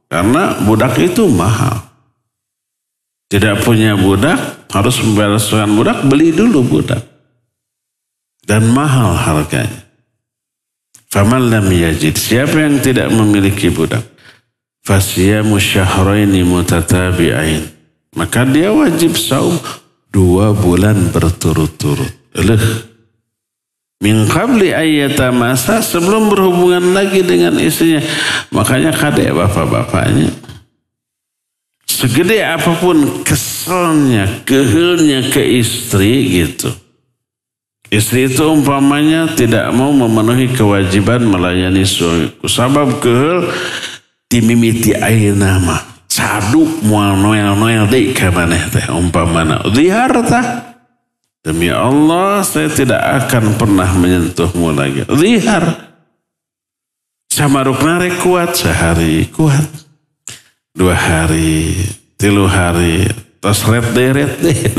karena budak itu mahal. Tidak punya budak, harus membayarkan budak, beli dulu budak. Dan mahal harganya. Faman lam yajid, siapa yang tidak memiliki budak, fasiyamu syahraini mutatabi'ain, maka dia wajib saum 2 bulan berturut-turut. Min qabli ayyata masa, sebelum berhubungan lagi dengan istrinya. Makanya kadek bapak-bapaknya, segede apapun keselnya, kehelnya ke istri gitu, Istri itu umpamanya tidak mau memenuhi kewajiban melayani suamiku. Sabab keheul dimimiti ayeuna mah. Saduk moal noel-noel deui ka maneh teh umpamana. Zihar tah. Demi Allah saya tidak akan pernah menyentuhmu lagi. Zihar. Samarukna rek kuat sehari kuat. 2 hari, 3 hari, terus ret deh.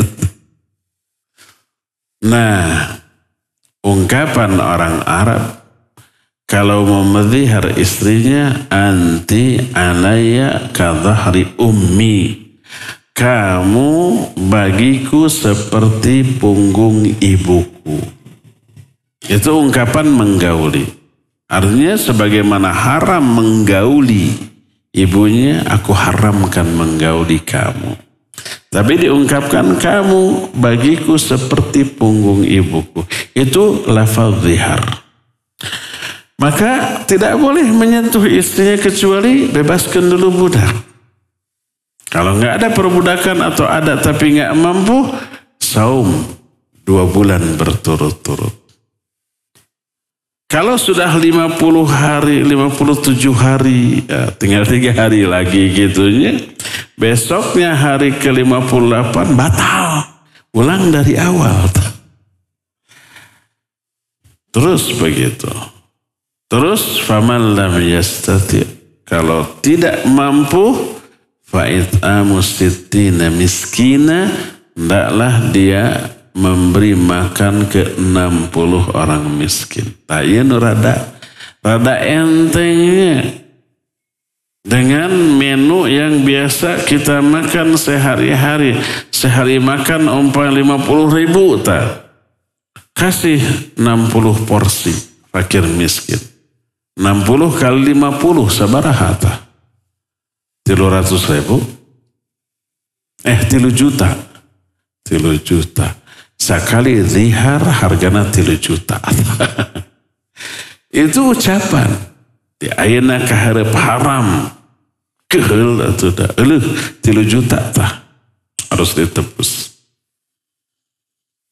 Nah, ungkapan orang Arab kalau mau menzihar istrinya, anti alayya kadhahri ummi. Kamu bagiku seperti punggung ibuku. Itu ungkapan menggauli. Artinya sebagaimana haram menggauli ibunya, aku haramkan menggauli kamu. Tapi diungkapkan kamu bagiku seperti punggung ibuku. Itu lafaz zihar. Maka tidak boleh menyentuh istrinya kecuali bebaskan dulu budak. Kalau nggak ada perbudakan atau ada tapi nggak mampu, saum 2 bulan berturut-turut. Kalau sudah 50 hari, 57 hari, ya tinggal 3 hari lagi gitunya. Besoknya hari ke-58 batal. Ulang dari awal. Terus begitu. Terus faman lam yastati. Kalau tidak mampu, fa'it'amu sittina miskina. Hendaklah dia memberi makan ke 60 orang miskin. Tayun rada entengnya. Dengan menu yang biasa kita makan sehari-hari. Sehari makan umpah 50.000 tak. Kasih 60 porsi fakir miskin. 60 kali 50 sabaraha tak? 300.000? 3 juta. 3 juta. Sekali zihar hargana 3 juta. Itu ucapan. Di ayeuna kaharep haram. Keheul atuh da. 3 juta tah. Harus ditebus.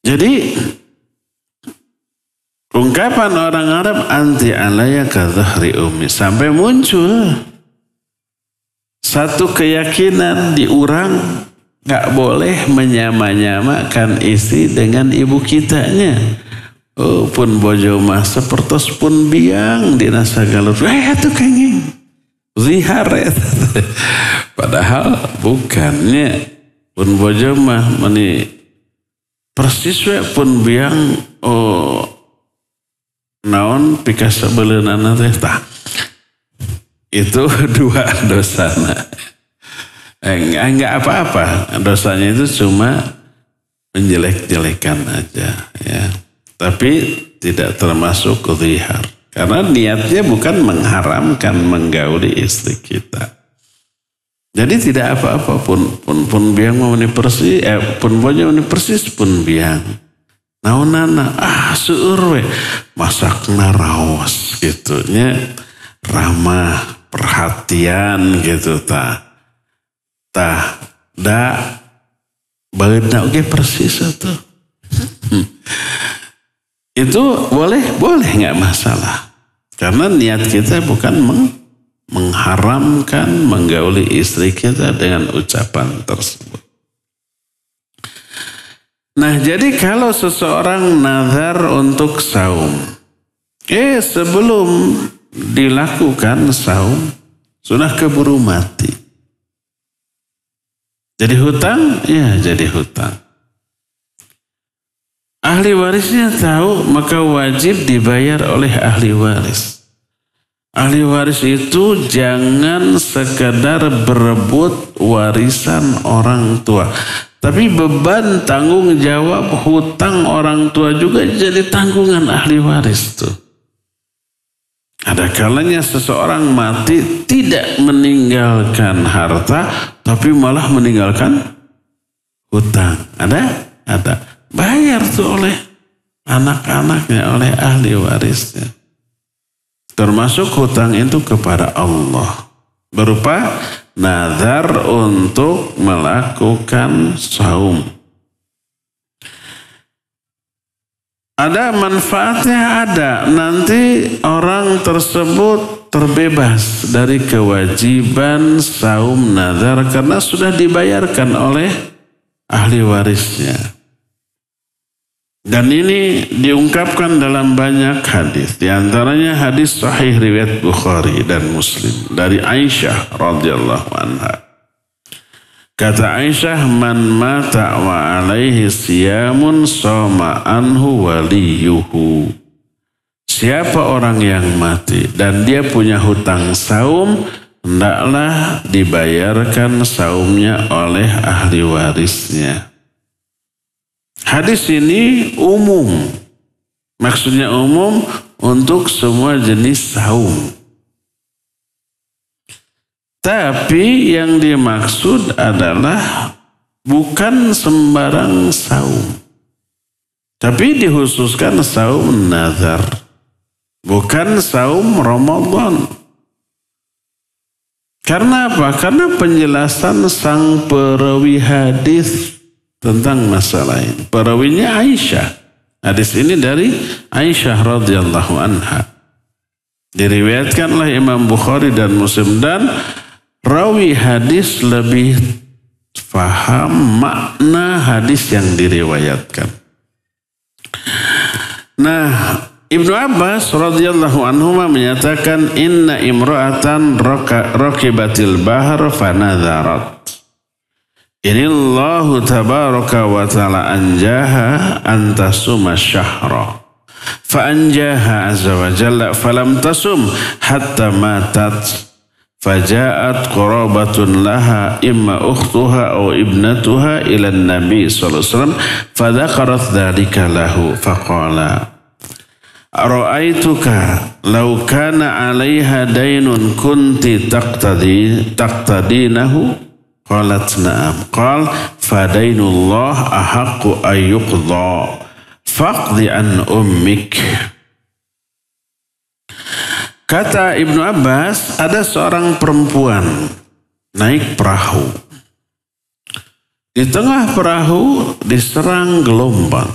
Jadi ungkapan orang Arab anti alayya kadhahri ummi sampai muncul satu keyakinan di orang nggak boleh menyama-nyamakan istri dengan ibu kitanya. Oh pun bojo mah sepertos pun biang di nasa galur. Atuh kenging. Zihar. Padahal bukannya pun bojo mah meni persis we pun biang naon pika sabeuleunana teh tah. Itu 2 dosana. Enggak apa-apa. Dosanya itu cuma menjelek-jelekan aja ya. Tapi tidak termasuk zihar. Karena niatnya bukan mengharamkan menggauli istri kita. Jadi tidak apa-apa pun biang mau persis, pun bojo mau persis pun biang. Naonana seueur we masakna raos gitu nya ramah perhatian gitu tah da baeudna oge persis atuh. Itu boleh nggak masalah. Karena niat kita bukan mengharamkan menggauli istri kita dengan ucapan tersebut. Nah jadi kalau seseorang nazar untuk saum. Sebelum dilakukan saum sudah keburu mati. Jadi hutang? Ya jadi hutang. Ahli warisnya tahu maka wajib dibayar oleh ahli waris. Ahli waris itu jangan sekedar berebut warisan orang tua. Tapi beban tanggung jawab hutang orang tua juga jadi tanggungan ahli waris tuh. Ada kalanya seseorang mati tidak meninggalkan harta tapi malah meninggalkan hutang. Ada. Bayar tuh oleh anak-anaknya, oleh ahli warisnya. Termasuk hutang itu kepada Allah. Berupa nazar untuk melakukan saum. Ada manfaatnya, ada. Nanti orang tersebut terbebas dari kewajiban saum nazar karena sudah dibayarkan oleh ahli warisnya. Dan ini diungkapkan dalam banyak hadis. Di antaranya hadis sahih riwayat Bukhari dan Muslim dari Aisyah radhiyallahu anha. Kata Aisyah, man mata wa alaihi siyamun soma anhu waliyuhu. Siapa orang yang mati dan dia punya hutang saum, hendaklah dibayarkan saumnya oleh ahli warisnya. Hadis ini umum. Maksudnya umum untuk semua jenis saum. Tapi yang dimaksud adalah bukan sembarang saum. Tapi dikhususkan saum nazar. Bukan saum Ramadan. Karena apa? Karena penjelasan sang perawi hadis tentang masalah ini. Perawinya Aisyah. Hadis ini dari Aisyah radhiyallahu anha. Diriwayatkan oleh Imam Bukhari dan Muslim, dan rawi hadis lebih faham makna hadis yang diriwayatkan. Nah, Ibnu Abbas radhiyallahu anhu menyatakan inna imra'atan rakibatil bahar fanadharat. Inillahu tabaraka wa ta'ala anjaha antasuma syahra. Fa'anjaha azza wa jalla falam tasum hatta matat. Faja'at qurabatun laha imma ukhtuha aw ibnatuha ila nabi sallallahu alaihi wasallam fadhakarat dhalika lahu faqala ara'aituka law kana 'alaiha daynun kunti taqtadinahu qalat na'am qal fadainullah ahaqqu ayyuqdha faqdi an ummik. Kata Ibnu Abbas, ada seorang perempuan naik perahu. Di tengah perahu diserang gelombang.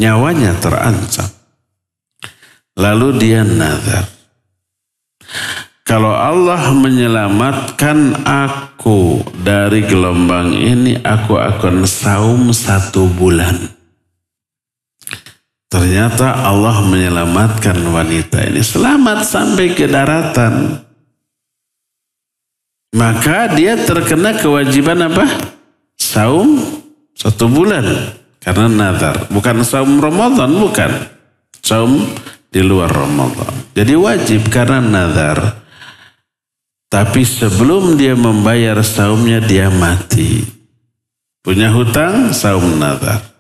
Nyawanya terancam. Lalu dia nazar. Kalau Allah menyelamatkan aku dari gelombang ini, aku akan saum 1 bulan. Ternyata Allah menyelamatkan wanita ini. Selamat sampai ke daratan. Maka dia terkena kewajiban apa? Saum 1 bulan. Karena nazar. Bukan saum Ramadan, bukan. Saum di luar Ramadan. Jadi wajib karena nazar. Tapi sebelum dia membayar saumnya, dia mati. Punya hutang, saum nazar.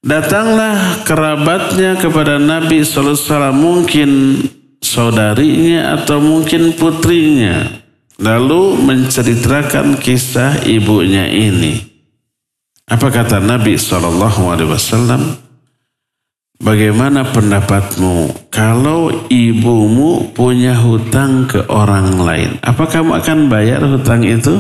Datanglah kerabatnya kepada Nabi SAW, mungkin saudarinya atau mungkin putrinya. Lalu menceritakan kisah ibunya ini. Apa kata Nabi SAW? Bagaimana pendapatmu kalau ibumu punya hutang ke orang lain? Apa kamu akan bayar hutang itu?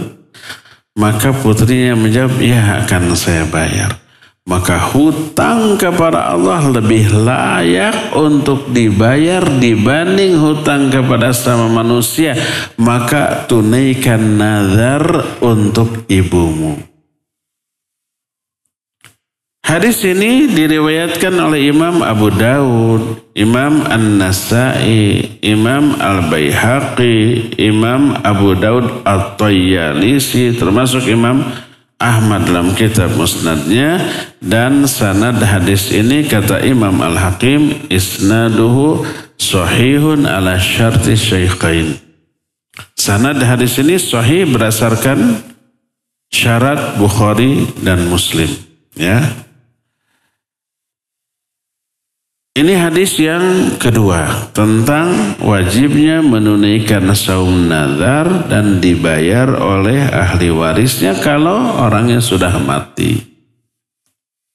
Maka putrinya menjawab, ya akan saya bayar. Maka hutang kepada Allah lebih layak untuk dibayar dibanding hutang kepada sama manusia. Maka tunaikan nazar untuk ibumu. Hadis ini diriwayatkan oleh Imam Abu Daud, Imam An-Nasai, Imam Al-Baihaqi, Imam Abu Daud At-Tayyalisi, termasuk Imam Ahmad dalam kitab musnadnya. Dan sanad hadis ini kata Imam Al-Hakim isnaduhu sahihun ala syarti syaikhain. Sanad hadis ini sahih berdasarkan syarat Bukhari dan Muslim, ya. Ini hadis yang kedua tentang wajibnya menunaikan saum nazar dan dibayar oleh ahli warisnya kalau orangnya sudah mati.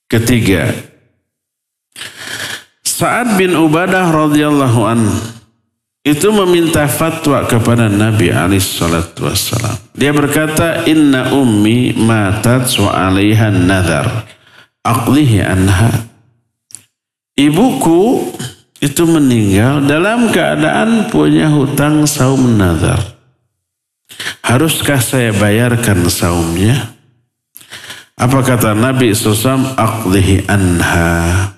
Ketiga, Sa'ad bin Ubadah radhiyallahu anhu itu meminta fatwa kepada Nabi alaihissalatu wassalam. Dia berkata, inna ummi matat wa alaiha nazar aqlihi anha. ibuku itu meninggal dalam keadaan punya hutang saum nazar. Haruskah saya bayarkan saumnya? Apa kata Nabi SAW? Aqdihi anha.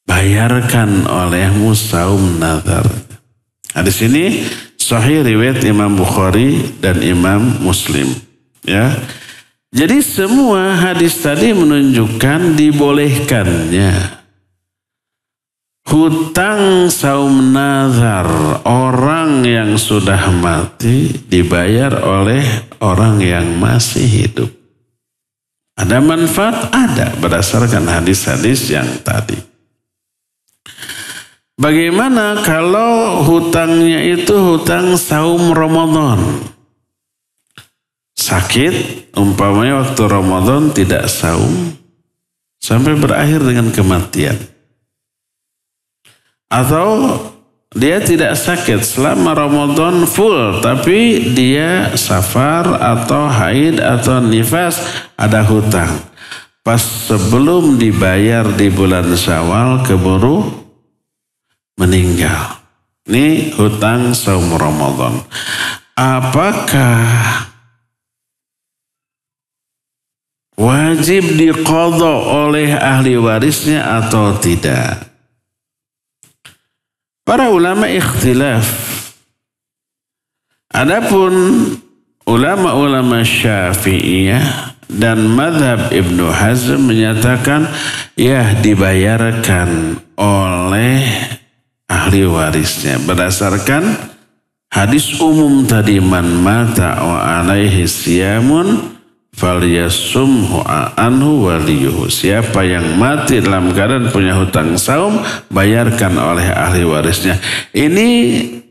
Bayarkan olehmu saum nazar. Hadis ini sahih riwayat Imam Bukhari dan Imam Muslim. Ya. Jadi semua hadis tadi menunjukkan dibolehkannya hutang saum nazar orang yang sudah mati dibayar oleh orang yang masih hidup. Ada manfaat? Ada berdasarkan hadis-hadis yang tadi. Bagaimana kalau hutangnya itu hutang saum Ramadan? Sakit, umpamanya waktu Ramadan tidak saum sampai berakhir dengan kematian. Atau dia tidak sakit selama Ramadan full, tapi dia safar atau haid atau nifas, ada hutang. Pas sebelum dibayar di bulan Syawal keburu meninggal. Ini hutang saum Ramadan. Apakah wajib diqadha oleh ahli warisnya atau tidak? Para ulama ikhtilaf. Adapun ulama-ulama Syafi'iyah dan mazhab Ibnu Hazm menyatakan ya dibayarkan oleh ahli warisnya berdasarkan hadis umum tadi, man mata wa alaihi siyamun falyasumhu anhu waliyuhu. Siapa yang mati dalam keadaan punya hutang saum, bayarkan oleh ahli warisnya. Ini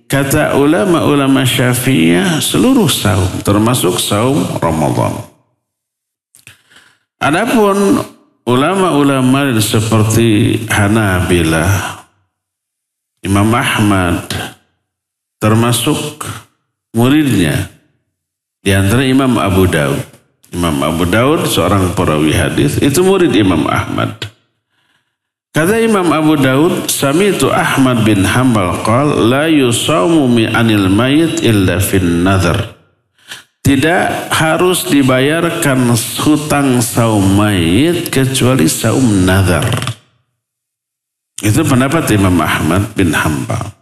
kata ulama-ulama Syafi'iyah seluruh saum, termasuk saum Ramadan. Adapun ulama-ulama seperti Hanabilah, Imam Ahmad, termasuk muridnya, di antara Imam Abu Daud. Imam Abu Daud seorang perawi hadis, itu murid Imam Ahmad. Kata Imam Abu Daud, sami'tu Ahmad bin Hanbal qala la yusawmu anil mayit illa fin nadhar. Tidak harus dibayarkan hutang saum mayit kecuali saum nadhar. Itu pendapat Imam Ahmad bin Hanbal.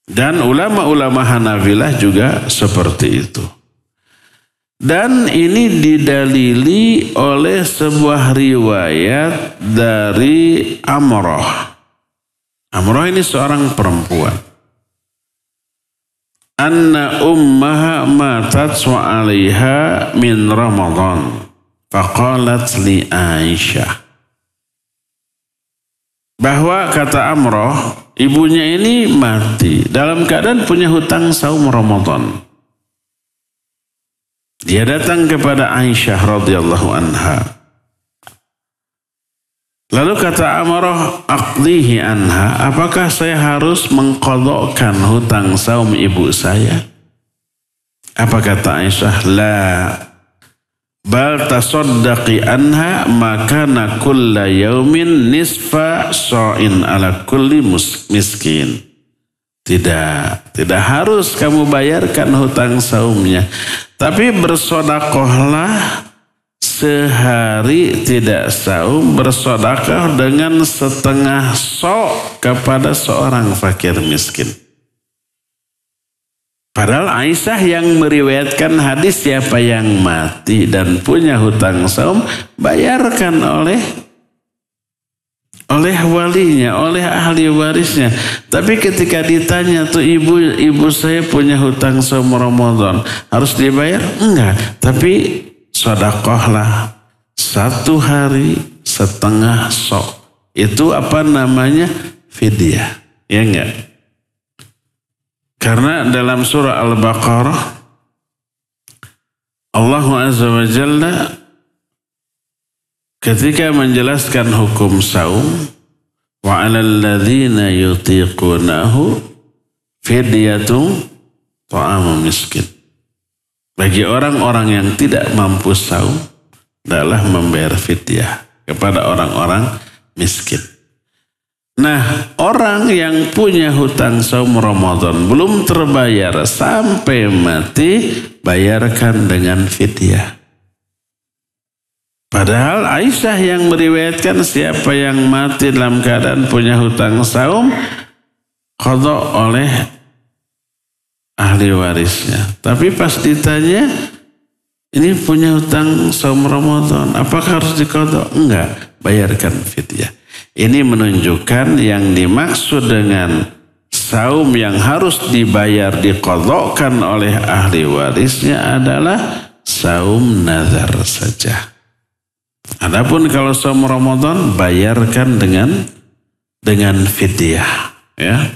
Dan ulama-ulama Hanafilah juga seperti itu. Dan ini didalili oleh sebuah riwayat dari Amrah. Amrah ini seorang perempuan. Anna ummaha matat wa alaiha min Ramadan. Faqalat li Aisyah. Bahwa kata Amrah, ibunya ini mati dalam keadaan punya hutang saum Ramadan. Dia datang kepada Aisyah radhiyallahu anha. Lalu kata Amrah, aqdihi anha, apakah saya harus mengqadhakan hutang saum ibu saya? Apa kata Aisyah? La, bal tasaddaqi anha makana kulla yaumin nisfa sha'in ala kulli miskin. Tidak harus kamu bayarkan hutang saumnya. Tapi bersodakohlah sehari tidak saum, bersodakoh dengan setengah sok kepada seorang fakir miskin. Padahal Aisyah yang meriwayatkan hadis siapa yang mati dan punya hutang saum, bayarkan oleh walinya, oleh ahli warisnya. Tapi ketika ditanya tuh ibu saya punya hutang saum Ramadan, harus dibayar? Enggak. Tapi sedekahlah 1 hari setengah sok. Itu apa namanya? Fidyah. Ya enggak? Karena dalam surah Al-Baqarah Allah Azza wa Jalla ketika menjelaskan hukum saum, wa 'alal ladzina yutiqunahu fidyatun ta'amu miskin. Bagi orang-orang yang tidak mampu saum adalah membayar fidyah kepada orang-orang miskin. Nah, orang yang punya hutang saum Ramadan belum terbayar sampai mati, bayarkan dengan fidyah. Padahal Aisyah yang meriwayatkan siapa yang mati dalam keadaan punya hutang saum, qadha oleh ahli warisnya. Tapi pas ditanya, ini punya hutang saum Ramadan, apakah harus diqadha? Enggak, bayarkan fidyah. Ini menunjukkan yang dimaksud dengan saum yang harus dibayar, diqadhakan oleh ahli warisnya adalah saum nazar saja. Adapun kalau saum Ramadan, bayarkan dengan fidyah, ya.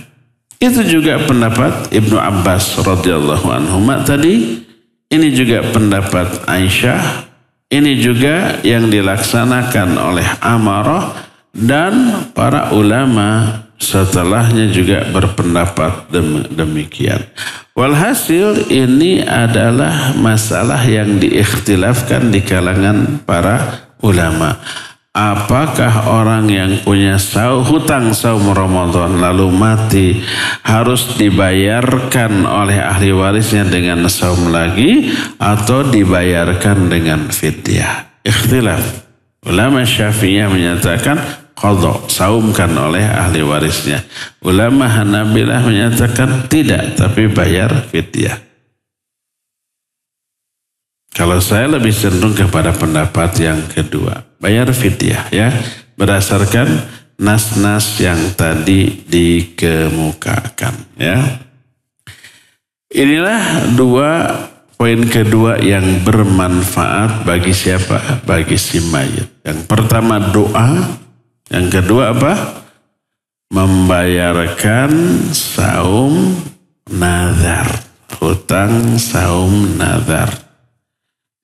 Itu juga pendapat Ibnu Abbas radhiyallahu anhu tadi. Ini juga pendapat Aisyah. Ini juga yang dilaksanakan oleh Amarah dan para ulama setelahnya juga berpendapat demikian. Walhasil ini adalah masalah yang diikhtilafkan di kalangan para ulama. Apakah orang yang punya hutang saum Ramadan lalu mati harus dibayarkan oleh ahli warisnya dengan saum lagi atau dibayarkan dengan fidyah? Ikhtilaf. Ulama Syafi'iyah menyatakan qadha, saumkan oleh ahli warisnya. Ulama Hanabilah menyatakan tidak, tapi bayar fidyah. Kalau saya lebih cenderung kepada pendapat yang kedua, bayar fidyah, ya, berdasarkan nas-nas yang tadi dikemukakan, ya. Inilah poin kedua yang bermanfaat bagi siapa? Bagi si mayit. Yang pertama doa, yang kedua apa? Membayarkan saum nazar, hutang saum nazar.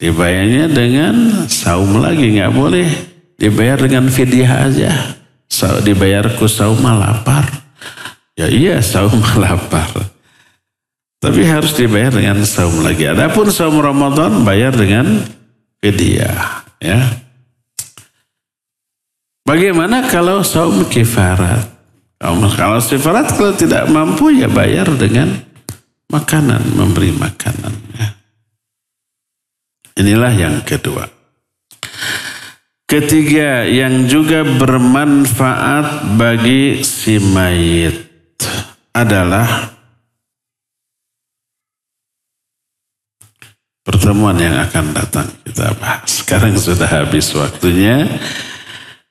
Dibayarnya dengan saum lagi, nggak boleh dibayar dengan fidyah aja. Dibayarku saum lapar. Ya iya, saum lapar. Tapi harus dibayar dengan saum lagi. Adapun saum Ramadan bayar dengan fidyah, ya. Bagaimana kalau saum kifarat? Kalau kifarat kalau tidak mampu ya bayar dengan makanan, memberi makanan, ya. Inilah yang kedua. Ketiga yang juga bermanfaat bagi si mayit adalah pertemuan yang akan datang kita bahas. Sekarang sudah habis waktunya.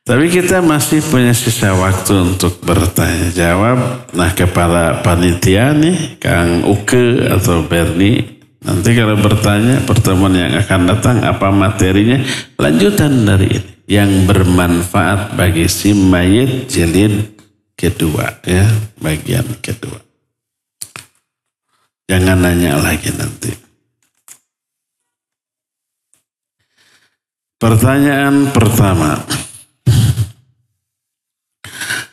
Tapi kita masih punya sisa waktu untuk bertanya jawab. Nah, kepada panitia nih, Kang Uke atau Berni, nanti kalau bertanya pertemuan yang akan datang apa materinya, lanjutan dari ini yang bermanfaat bagi si mayit jilid kedua, ya, bagian kedua. Jangan nanya lagi nanti. Pertanyaan pertama,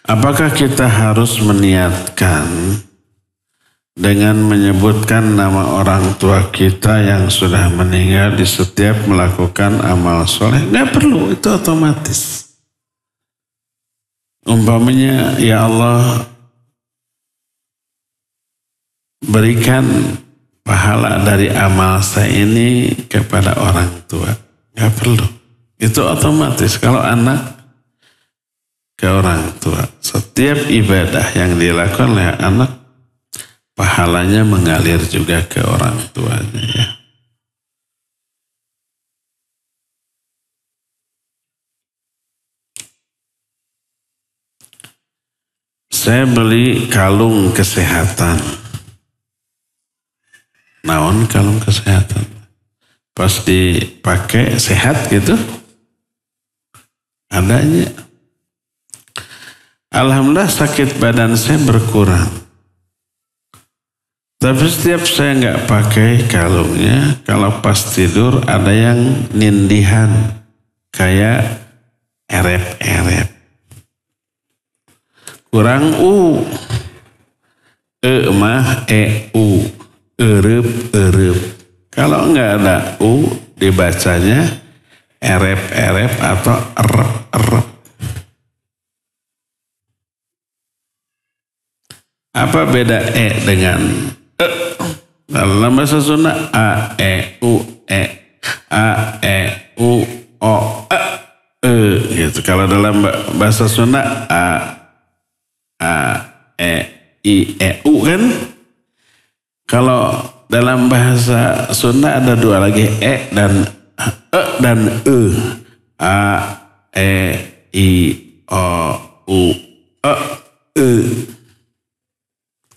apakah kita harus meniatkan dengan menyebutkan nama orang tua kita yang sudah meninggal di setiap melakukan amal soleh? Nggak perlu, itu otomatis. Umpamanya, ya Allah berikan pahala dari amal saya ini kepada orang tua. Nggak perlu, itu otomatis. Kalau anak ke orang tua, setiap ibadah yang dilakukan oleh anak, pahalanya mengalir juga ke orang tuanya, ya. Saya beli kalung kesehatan. Naon kalung kesehatan? Pas dipakai sehat gitu? Adanya. Alhamdulillah sakit badan saya berkurang. Tapi setiap saya nggak pakai kalungnya, kalau pas tidur ada yang nindihan, kayak erep-erep. Kurang u, mah u, erep-erep. Kalau nggak ada u, dibacanya erep-erep atau erep-erep. Apa beda E dengan E? Dalam bahasa Sunda A, E, U, E. A, E, U, O, E. Gitu. Kalau dalam bahasa Sunda A, E, I, E, U kan? Kalau dalam bahasa Sunda ada dua lagi E dan E. A, E, I, O, U, E.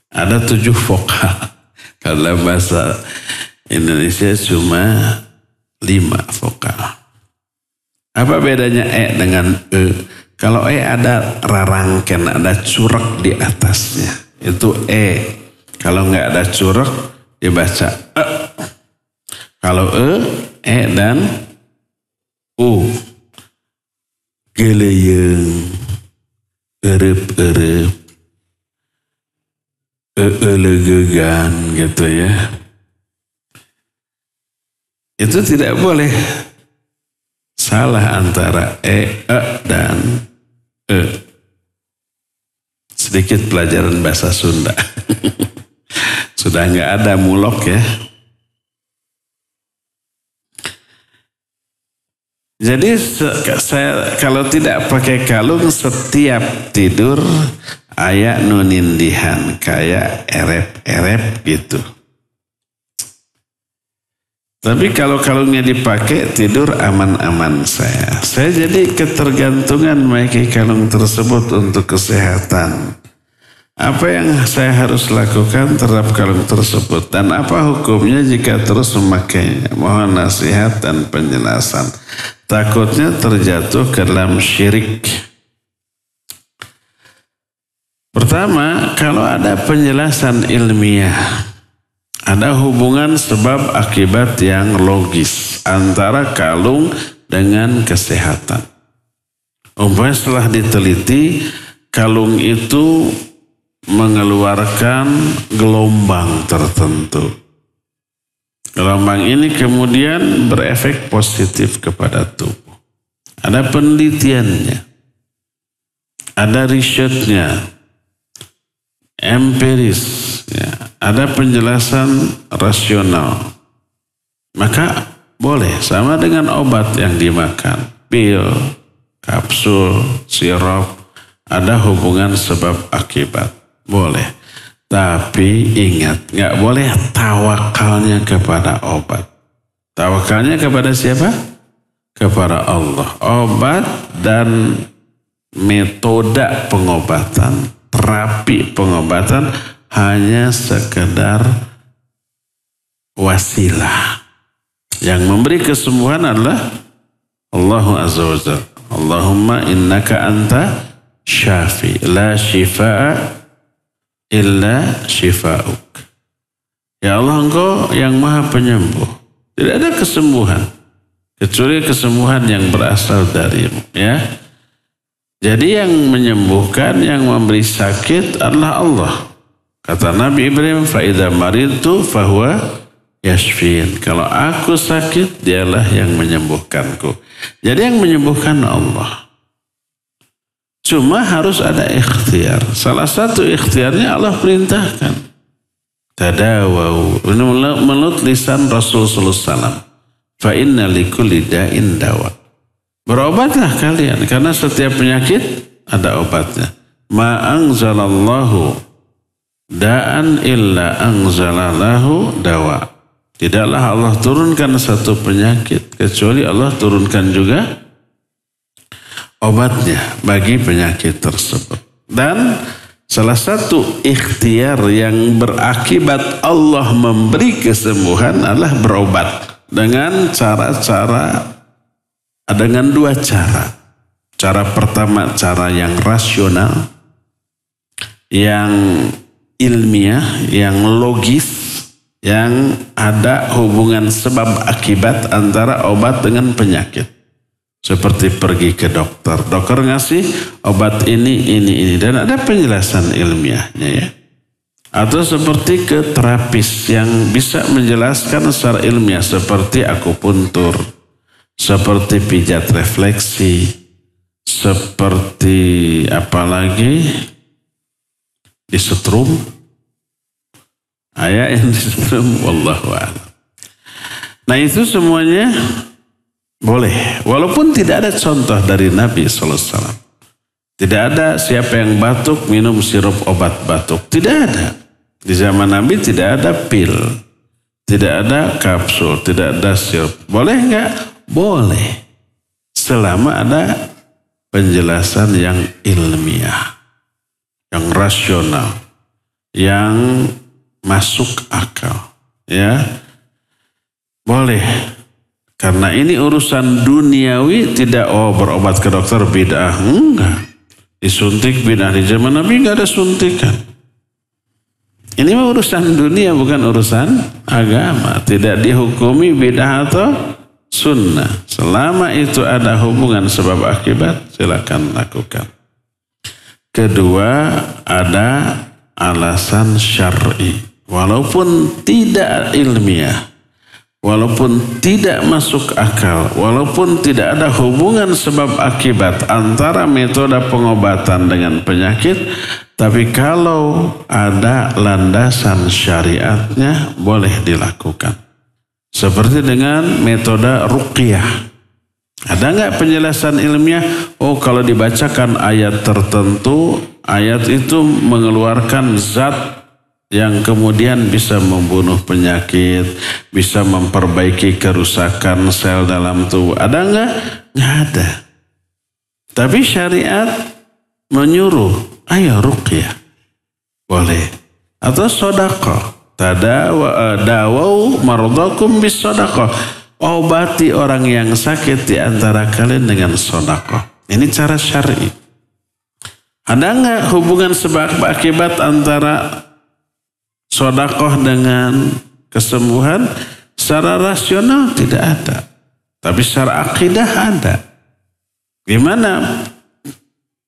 Ada 7 vokal. Kalau dalam bahasa Indonesia cuma 5 vokal. Apa bedanya E dengan E? Kalau E ada rarangken, ada curek di atasnya. Itu E. Kalau nggak ada curek, dibaca E. Kalau E dan U. Geleyeng, erep-erep, legegan gitu ya. Itu tidak boleh. Salah antara E dan E. Sedikit pelajaran bahasa Sunda. Sudah nggak ada mulok ya. Jadi saya kalau tidak pakai kalung setiap tidur aya nunindihan kayak erep-erep gitu. Tapi kalau kalungnya dipakai tidur aman-aman saya. Saya jadi ketergantungan memakai kalung tersebut untuk kesehatan. Apa yang saya harus lakukan terhadap kalung tersebut dan apa hukumnya jika terus memakainya? Mohon nasihat dan penjelasan. Takutnya terjatuh ke dalam syirik. Pertama, kalau ada penjelasan ilmiah, ada hubungan sebab akibat yang logis antara kalung dengan kesehatan. Umpamanya setelah diteliti, kalung itu mengeluarkan gelombang tertentu. Gelombang ini kemudian berefek positif kepada tubuh. Ada penelitiannya, ada risetnya, empiris, ya, ada penjelasan rasional. Maka boleh sama dengan obat yang dimakan, pil, kapsul, sirup, ada hubungan sebab akibat. Boleh. Tapi ingat, nggak boleh tawakalnya kepada obat. Tawakalnya kepada siapa? Kepada Allah. Obat dan metode pengobatan, terapi pengobatan hanya sekedar wasilah. Yang memberi kesembuhan adalah Allah Azza wa Jalla. Allahumma innaka anta syafi, la shifa'a illa shifa'uk. Ya Allah, Engkau yang maha penyembuh. Tidak ada kesembuhan kecuali kesembuhan yang berasal darimu. Ya. Jadi yang menyembuhkan, yang memberi sakit adalah Allah. Kata Nabi Ibrahim, fa'idha maridtu fahuwa yashfin. Kalau aku sakit, dialah yang menyembuhkanku. Jadi yang menyembuhkan Allah. Cuma harus ada ikhtiar. Salah satu ikhtiarnya Allah perintahkan. Tadawau. Menurut lisan Rasulullah SAW. Fa inna likulli da'in dawa. Berobatlah kalian. Karena setiap penyakit ada obatnya. Ma anzalallahu da'an illa anzalalahu dawa. Tidaklah Allah turunkan satu penyakit. Kecuali Allah turunkan juga obatnya bagi penyakit tersebut. Dan salah satu ikhtiar yang berakibat Allah memberi kesembuhan adalah berobat dengan dengan 2 cara. Cara pertama, cara yang rasional, yang ilmiah, yang logis, yang ada hubungan sebab akibat antara obat dengan penyakit. Seperti pergi ke dokter. Dokter ngasih obat ini. Dan ada penjelasan ilmiahnya ya. Atau seperti ke terapis yang bisa menjelaskan secara ilmiah. Seperti akupuntur. Seperti pijat refleksi. Seperti apalagi disetrum. Ayat yang disetrum, wallahu a'lam. Nah itu semuanya boleh. Walaupun tidak ada contoh dari Nabi SAW. Tidak ada siapa yang batuk minum sirup obat batuk. Tidak ada. Di zaman Nabi tidak ada pil. Tidak ada kapsul. Tidak ada sirup. Boleh enggak? Boleh. Selama ada penjelasan yang ilmiah. Yang rasional. Yang masuk akal. Ya. Boleh. Karena ini urusan duniawi, tidak berobat ke dokter bid'ah. Enggak. Disuntik bid'ah. Di zaman Nabi enggak ada suntikan. Ini urusan dunia, bukan urusan agama. Tidak dihukumi bid'ah atau sunnah. Selama itu ada hubungan sebab akibat, silakan lakukan. Kedua, ada alasan syar'i. Walaupun tidak ilmiah. Walaupun tidak masuk akal, walaupun tidak ada hubungan sebab akibat antara metode pengobatan dengan penyakit, tapi kalau ada landasan syariatnya boleh dilakukan. Seperti dengan metode ruqyah. Ada nggak penjelasan ilmiah? Oh, kalau dibacakan ayat tertentu, ayat itu mengeluarkan zat yang kemudian bisa membunuh penyakit, bisa memperbaiki kerusakan sel dalam tubuh. Ada enggak? Nggak ada. Tapi syariat menyuruh, ayo ruqyah. Boleh. Atau sedekah. Tadawau mardakum bis sedekah. Obati orang yang sakit di antara kalian dengan sedekah. Ini cara syar'i. Ada enggak hubungan sebab akibat antara sedekah dengan kesembuhan? Secara rasional tidak ada. Tapi secara akidah ada. Gimana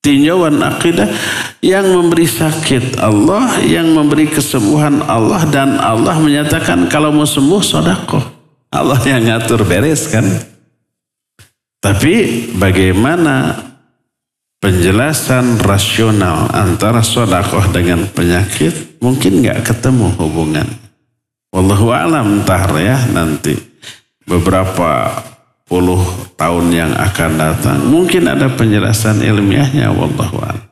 tinjauan akidah? Yang memberi sakit Allah, yang memberi kesembuhan Allah, dan Allah menyatakan kalau mau sembuh sedekah. Allah yang ngatur, beres kan? Tapi bagaimana penjelasan rasional antara sedekah dengan penyakit? Mungkin nggak ketemu hubungan. Wallahu a'lam, entar ya nanti beberapa puluh tahun yang akan datang mungkin ada penjelasan ilmiahnya. Wallahu a'lam.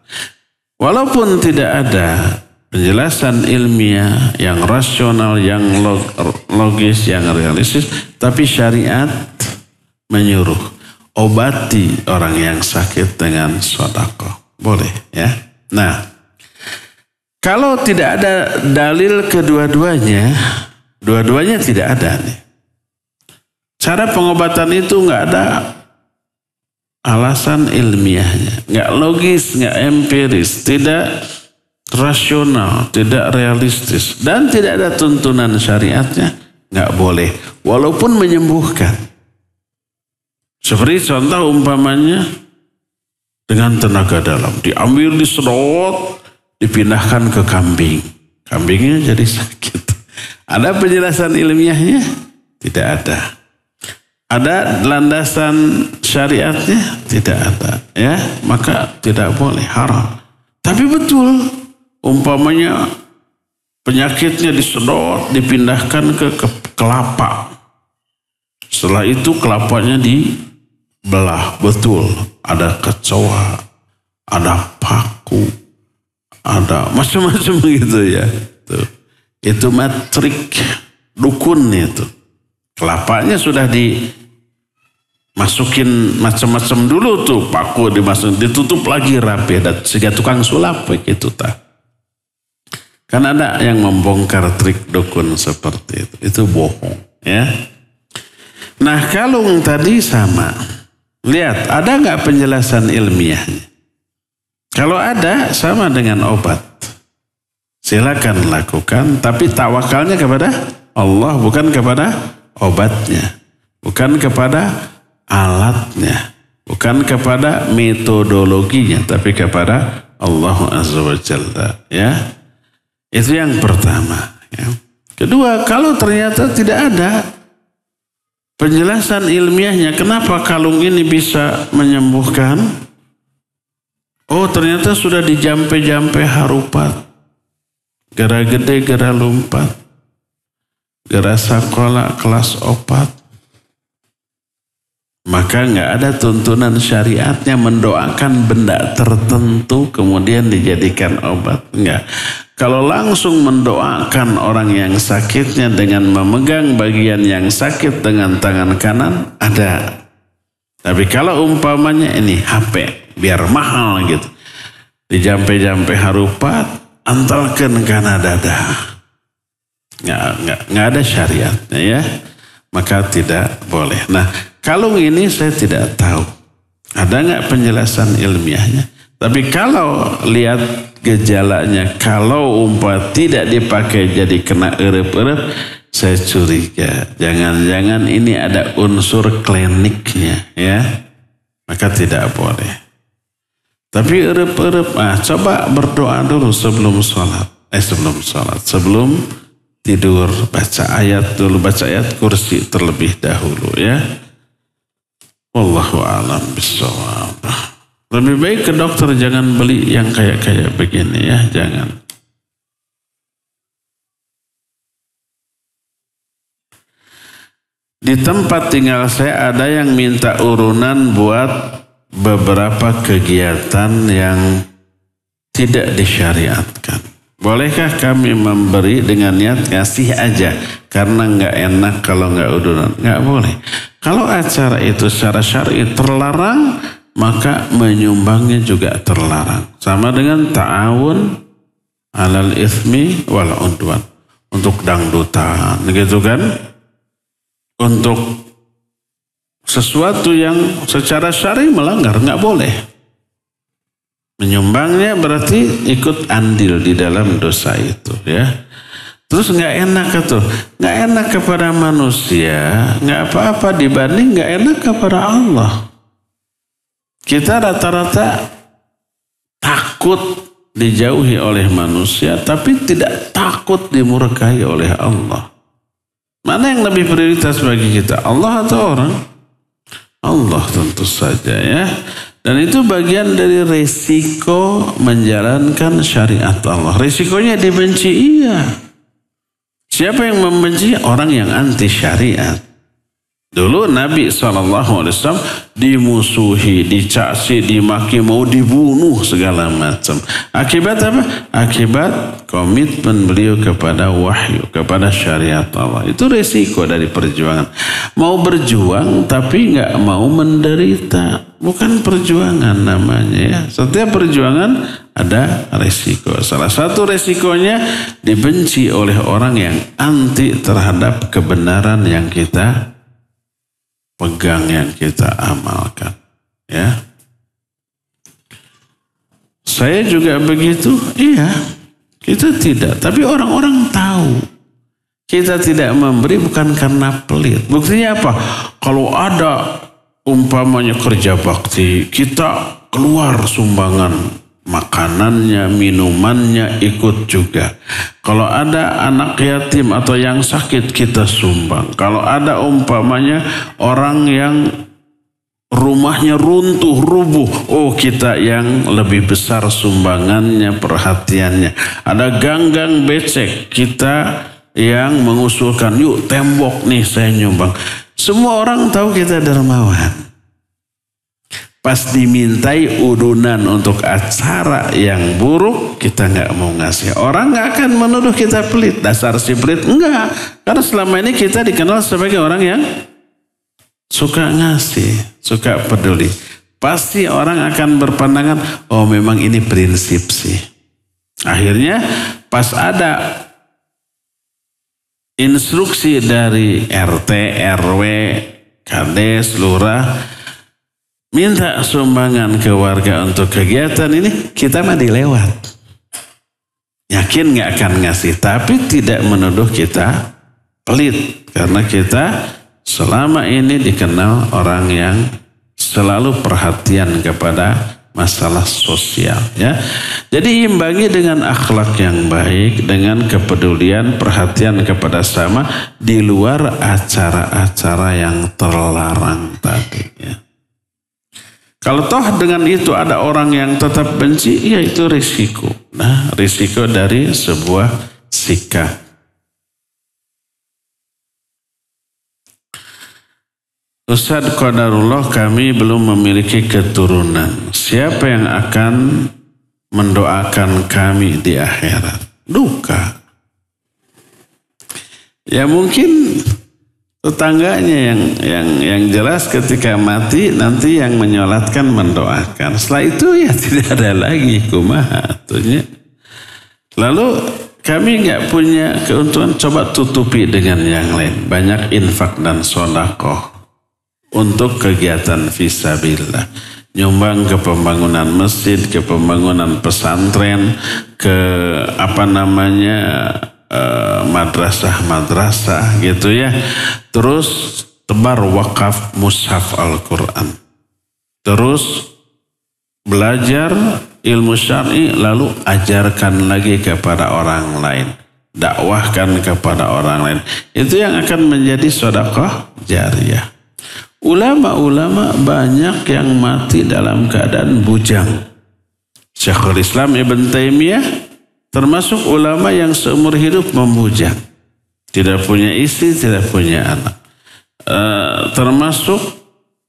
Walaupun tidak ada penjelasan ilmiah yang rasional, yang logis, yang realistis, tapi syariat menyuruh obati orang yang sakit dengan sedekah. Boleh ya. Nah, kalau tidak ada dalil kedua-duanya, dua-duanya tidak ada nih. Cara pengobatan itu nggak ada alasan ilmiahnya, nggak logis, nggak empiris, tidak rasional, tidak realistis, dan tidak ada tuntunan syariatnya, nggak boleh, walaupun menyembuhkan. Seperti contoh umpamanya dengan tenaga dalam, diambil, disedot, dipindahkan ke kambing. Kambingnya jadi sakit. Ada penjelasan ilmiahnya? Tidak ada. Ada landasan syariatnya? Tidak ada. Ya, maka tidak boleh, haram. Tapi betul, umpamanya penyakitnya disedot, dipindahkan ke kelapa. Setelah itu kelapanya dibelah, betul. Ada kecoa, ada paku, ada macam-macam gitu ya. Tuh. Itu matrik dukun itu. Kelapanya sudah dimasukin macam-macam dulu tuh, paku dimasukin, ditutup lagi rapi, dan sehingga tukang sulap begitu tak. Kan ada yang membongkar trik dukun seperti itu. Itu bohong ya. Nah, kalung tadi sama. Lihat, ada nggak penjelasan ilmiahnya? Kalau ada, sama dengan obat. Silakan lakukan, tapi tawakalnya kepada Allah, bukan kepada obatnya, bukan kepada alatnya, bukan kepada metodologinya, tapi kepada Allah Azza wa Jalla. Ya, itu yang pertama. Ya. Kedua, kalau ternyata tidak ada penjelasan ilmiahnya, kenapa kalung ini bisa menyembuhkan? Oh, ternyata sudah dijampe-jampe harupat, Gara gede, gara lompat. Gara sekolah kelas opat. Maka nggak ada tuntunan syariatnya mendoakan benda tertentu kemudian dijadikan obat. Enggak. Kalau langsung mendoakan orang yang sakitnya dengan memegang bagian yang sakit dengan tangan kanan, ada. Tapi kalau umpamanya ini HP, biar mahal gitu. Dijampe-jampe harupat, antalkan kana dada. Nggak ada syariatnya ya. Maka tidak boleh. Nah, kalung ini saya tidak tahu. Ada nggak penjelasan ilmiahnya? Tapi kalau lihat gejalanya, kalau tidak dipakai jadi kena erep-erep, saya curiga. Jangan-jangan ini ada unsur kliniknya ya. Maka tidak boleh. Tapi erep-erep, coba berdoa dulu sebelum sholat. Sebelum tidur, baca ayat dulu, baca ayat kursi terlebih dahulu ya. Wallahu a'lam bishawab. Lebih baik ke dokter, jangan beli yang kayak begini ya, jangan. Di tempat tinggal saya ada yang minta urunan buat beberapa kegiatan yang tidak disyariatkan. Bolehkah kami memberi dengan niat ngasih aja? Karena nggak enak kalau nggak urunan. Nggak boleh. Kalau acara itu secara syar'i terlarang, maka menyumbangnya juga terlarang. Sama dengan ta'awun alal itsmi wal udwan. Untuk dangdutan gitu kan. Untuk sesuatu yang secara syar'i melanggar, nggak boleh. Menyumbangnya berarti ikut andil di dalam dosa itu ya. Terus nggak enak tuh, nggak enak kepada manusia, nggak apa-apa dibanding nggak enak kepada Allah. Kita rata-rata takut dijauhi oleh manusia, tapi tidak takut dimurkai oleh Allah. Mana yang lebih prioritas bagi kita, Allah atau orang? Allah tentu saja ya. Dan itu bagian dari resiko menjalankan syariat Allah. Resikonya dibenci, iya. Siapa yang membenci? Orang yang anti syariat. Dulu Nabi SAW dimusuhi, dicaci, dimaki, mau dibunuh segala macam. Akibat apa? Akibat komitmen beliau kepada wahyu, kepada syariat Allah. Itu resiko dari perjuangan. Mau berjuang tapi nggak mau menderita. Bukan perjuangan namanya ya. Setiap perjuangan ada resiko. Salah satu resikonya dibenci oleh orang yang anti terhadap kebenaran yang kita pegang, yang kita amalkan. Ya. Saya juga begitu. Iya. Kita tidak. Tapi orang-orang tahu. Kita tidak memberi bukan karena pelit. Buktinya apa? Kalau ada umpamanya kerja bakti, kita keluar sumbangan makanannya, minumannya ikut juga. Kalau ada anak yatim atau yang sakit kita sumbang. Kalau ada umpamanya orang yang rumahnya runtuh, rubuh, oh kita yang lebih besar sumbangannya, perhatiannya. Ada ganggang becek, kita yang mengusulkan, yuk tembok nih saya nyumbang. Semua orang tahu kita dermawan. Pas dimintai urunan untuk acara yang buruk, kita nggak mau ngasih. Orang nggak akan menuduh kita pelit. Dasar si pelit, enggak. Karena selama ini kita dikenal sebagai orang yang suka ngasih, suka peduli. Pasti orang akan berpandangan, oh memang ini prinsip sih. Akhirnya pas ada instruksi dari RT, RW, Kades, Lurah, minta sumbangan ke warga untuk kegiatan ini, kita mah dilewat. Yakin gak akan ngasih, tapi tidak menuduh kita pelit. Karena kita selama ini dikenal orang yang selalu perhatian kepada masalah sosial. Ya. Jadi imbangi dengan akhlak yang baik, dengan kepedulian, perhatian kepada sama, di luar acara-acara yang terlarang tadi. Ya. Kalau toh dengan itu ada orang yang tetap benci, ya itu risiko. Nah, risiko dari sebuah sikap. Ustadz, qadarullah kami belum memiliki keturunan. Siapa yang akan mendoakan kami di akhirat? Duka. Ya mungkin tetangganya yang jelas ketika mati nanti yang menyolatkan mendoakan. Setelah itu ya tidak ada lagi kumaha atunya. Lalu kami nggak punya keuntungan, coba tutupi dengan yang lain. Banyak infak dan sedekah untuk kegiatan fisabilillah, nyumbang ke pembangunan masjid, ke pembangunan pesantren, ke madrasah gitu ya. Terus tebar wakaf mushaf Al-Quran. Terus belajar ilmu syar'i, lalu ajarkan lagi kepada orang lain. Dakwahkan kepada orang lain. Itu yang akan menjadi sedekah jariyah. Ulama-ulama banyak yang mati dalam keadaan bujang. Syekhul Islam Ibn Taimiyah termasuk ulama yang seumur hidup membujang. Tidak punya istri, tidak punya anak. Termasuk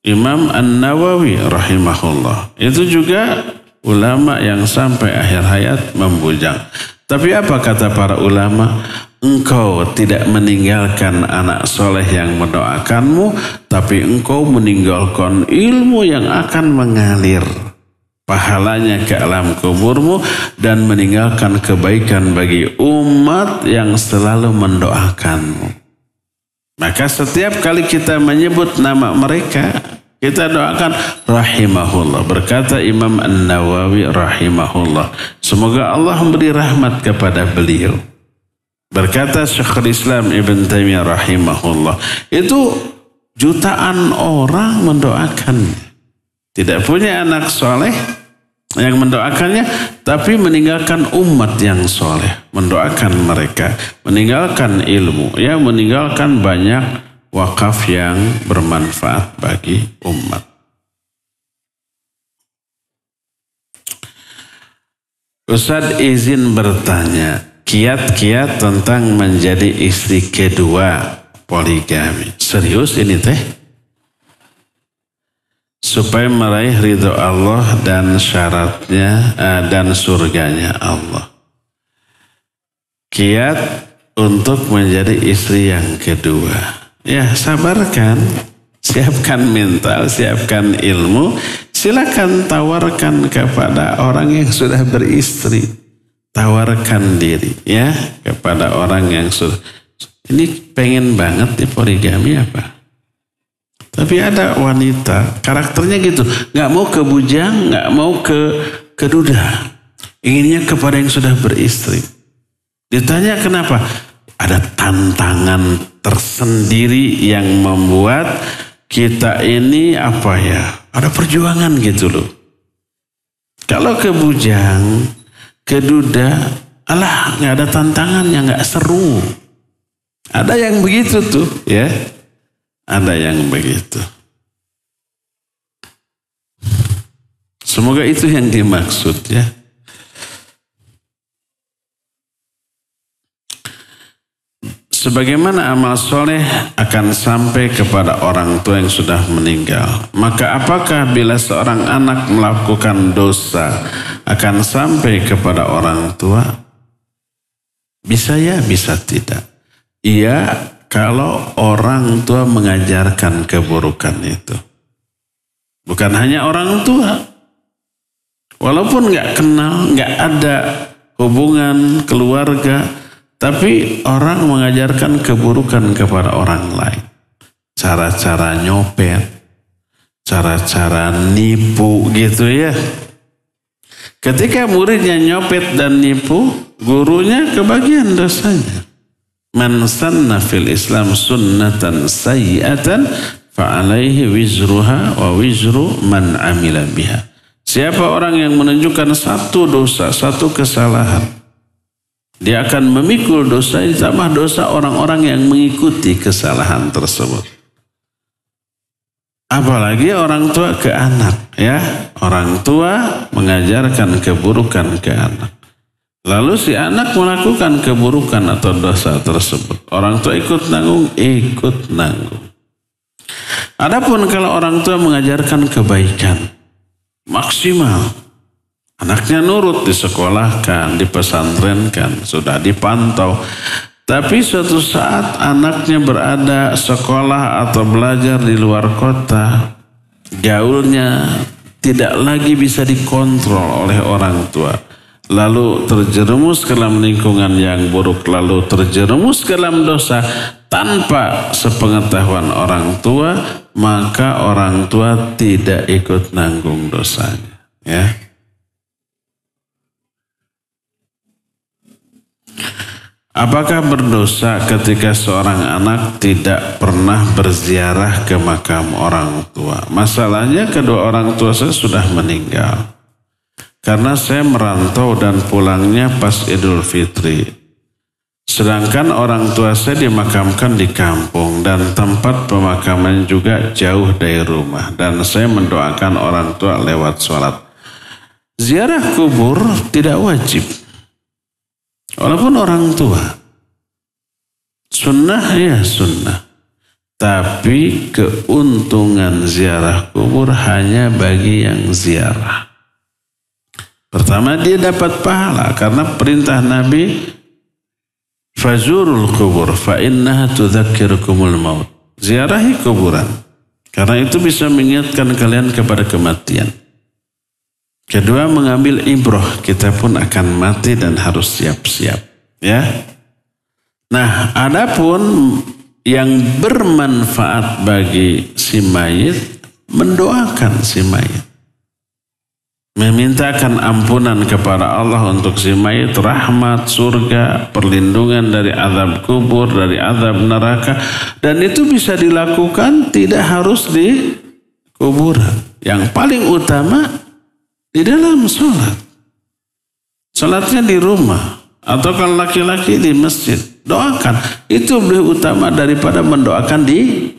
Imam An-Nawawi rahimahullah. Itu juga ulama yang sampai akhir hayat membujang. Tapi apa kata para ulama? Engkau tidak meninggalkan anak soleh yang mendoakanmu, tapi engkau meninggalkan ilmu yang akan mengalir pahalanya ke alam kuburmu dan meninggalkan kebaikan bagi umat yang selalu mendoakanmu. Maka setiap kali kita menyebut nama mereka, kita doakan rahimahullah. Berkata Imam An-Nawawi rahimahullah, semoga Allah memberi rahmat kepada beliau. Berkata Syekhul Islam Ibn Taimiyah rahimahullah, itu jutaan orang mendoakan. Tidak punya anak soleh yang mendoakannya, tapi meninggalkan umat yang soleh. Mendoakan mereka, meninggalkan ilmu, ya meninggalkan banyak wakaf yang bermanfaat bagi umat. Ustadz izin bertanya, kiat-kiat tentang menjadi istri kedua poligami. Serius ini teh? Supaya meraih ridho Allah dan syaratnya dan surganya Allah. Kiat untuk menjadi istri yang kedua. Ya sabarkan, siapkan mental, siapkan ilmu. Silakan tawarkan kepada orang yang sudah beristri. Tawarkan diri ya kepada orang yang sudah ini pengen banget di poligami apa. Tapi ada wanita karakternya gitu, nggak mau ke bujang, nggak mau ke duda, inginnya kepada yang sudah beristri. Ditanya kenapa? Ada tantangan tersendiri yang membuat kita ini apa ya? Ada perjuangan gitu loh. Kalau ke bujang, ke duda, alah nggak ada tantangannya, nggak seru. Ada yang begitu tuh, ya. Ada yang begitu. Semoga itu yang dimaksud ya. Sebagaimana amal soleh akan sampai kepada orang tua yang sudah meninggal. Maka apakah bila seorang anak melakukan dosa akan sampai kepada orang tua? Bisa ya, bisa tidak. Iya, kalau orang tua mengajarkan keburukan itu. Bukan hanya orang tua. Walaupun nggak kenal, nggak ada hubungan keluarga, tapi orang mengajarkan keburukan kepada orang lain. Cara-cara nyopet, cara-cara nipu gitu ya. Ketika muridnya nyopet dan nipu, gurunya kebagian dosanya. Man sanna fil Islam sunnatan sayyi'atan fa'alaihi wizruha wa wizru man amila biha. Siapa orang yang menunjukkan satu dosa, satu kesalahan, dia akan memikul dosa ditambah dosa orang-orang yang mengikuti kesalahan tersebut. Apalagi orang tua ke anak, ya. Orang tua mengajarkan keburukan ke anak. Lalu si anak melakukan keburukan atau dosa tersebut. Orang tua ikut nanggung, ikut nanggung. Adapun kalau orang tua mengajarkan kebaikan, maksimal. Anaknya nurut, disekolahkan, dipesantrenkan, sudah dipantau. Tapi suatu saat anaknya berada sekolah atau belajar di luar kota, gaulnya tidak lagi bisa dikontrol oleh orang tua. Lalu terjerumus ke dalam lingkungan yang buruk, lalu terjerumus ke dalam dosa tanpa sepengetahuan orang tua, maka orang tua tidak ikut nanggung dosanya. Ya. Apakah berdosa ketika seorang anak tidak pernah berziarah ke makam orang tua? Masalahnya kedua orang tua saya sudah meninggal. Karena saya merantau dan pulangnya pas Idul Fitri. Sedangkan orang tua saya dimakamkan di kampung dan tempat pemakaman juga jauh dari rumah. Dan saya mendoakan orang tua lewat sholat. Ziarah kubur tidak wajib. Walaupun orang tua. Sunnah ya sunnah. Tapi keuntungan ziarah kubur hanya bagi yang ziarah. Pertama dia dapat pahala karena perintah Nabi fazurul kubur fa innaha tudzakirukumul maut. Ziarahi kuburan karena itu bisa mengingatkan kalian kepada kematian. Kedua, mengambil ibrah, kita pun akan mati dan harus siap-siap, ya. Nah, adapun yang bermanfaat bagi si mayit, mendoakan si mayit. Memintakan ampunan kepada Allah untuk si mayit, rahmat, surga, perlindungan dari azab kubur, dari azab neraka. Dan itu bisa dilakukan tidak harus di kuburan. Yang paling utama di dalam sholat. Sholatnya di rumah. Atau kalau laki-laki di masjid. Doakan. Itu lebih utama daripada mendoakan di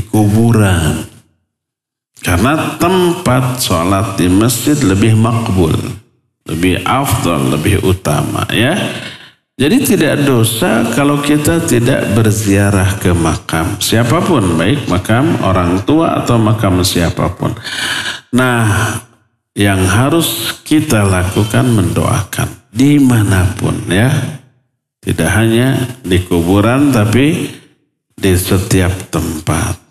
kuburan. Karena tempat sholat di masjid lebih makbul, lebih afdal, lebih utama, ya. Jadi tidak dosa kalau kita tidak berziarah ke makam siapapun, baik makam orang tua atau makam siapapun. Nah, yang harus kita lakukan mendoakan dimanapun, ya. Tidak hanya di kuburan tapi di setiap tempat.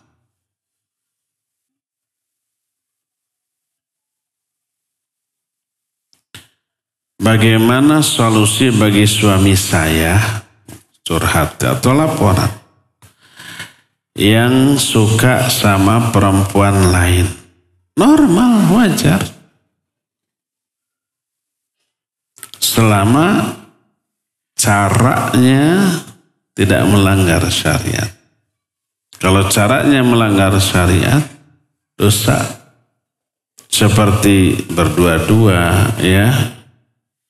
Bagaimana solusi bagi suami saya, curhat atau laporan, yang suka sama perempuan lain? Normal, wajar. Selama caranya tidak melanggar syariat. Kalau caranya melanggar syariat, dosa. Seperti berdua-dua, ya.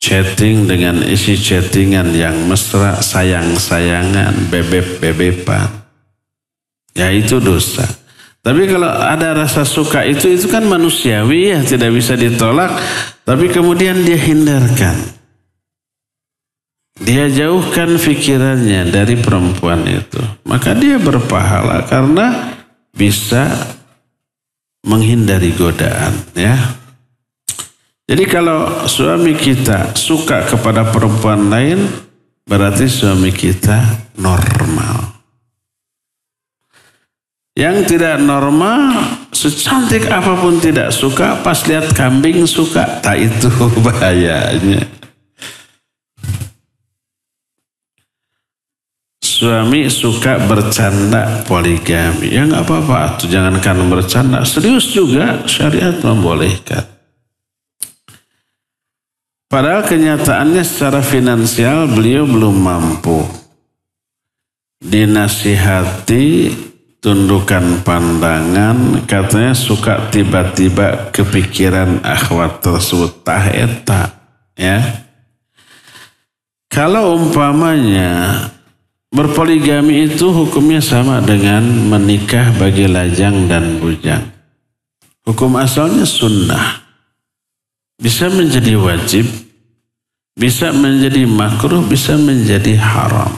Chatting dengan isi chattingan yang mesra, sayang-sayangan, bebep-bebepan. Ya itu dosa. Tapi kalau ada rasa suka itu kan manusiawi ya, tidak bisa ditolak. Tapi kemudian dia hindarkan. Dia jauhkan pikirannya dari perempuan itu. Maka dia berpahala karena bisa menghindari godaan, ya. Jadi kalau suami kita suka kepada perempuan lain, berarti suami kita normal. Yang tidak normal, secantik apapun tidak suka, pas lihat kambing suka. Tak itu bahayanya. Suami suka bercanda poligami. Ya nggak apa-apa, tuh jangankan bercanda, serius juga syariat membolehkan. Padahal kenyataannya secara finansial beliau belum mampu. Dinasihati, tundukkan pandangan, katanya suka tiba-tiba kepikiran akhwat tersebut tah eta, ya. Kalau umpamanya berpoligami itu hukumnya sama dengan menikah bagi lajang dan bujang. Hukum asalnya sunnah. Bisa menjadi wajib bisa menjadi makruh, bisa menjadi haram.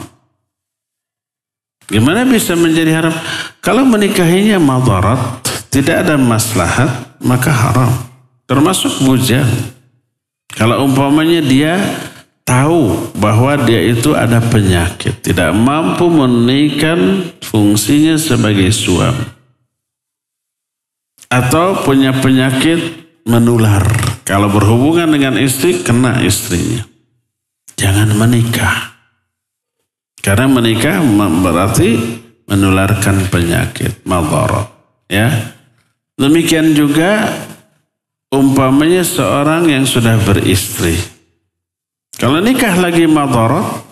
Gimana bisa menjadi haram? Kalau menikahinya madarat, tidak ada maslahat, maka haram. Termasuk bujang. Kalau umpamanya dia tahu bahwa dia itu ada penyakit, tidak mampu menunaikan fungsinya sebagai suami, atau punya penyakit menular. Kalau berhubungan dengan istri, kena istrinya. Jangan menikah. Karena menikah berarti menularkan penyakit, madarat. Ya. Demikian juga umpamanya seorang yang sudah beristri. Kalau nikah lagi madarat,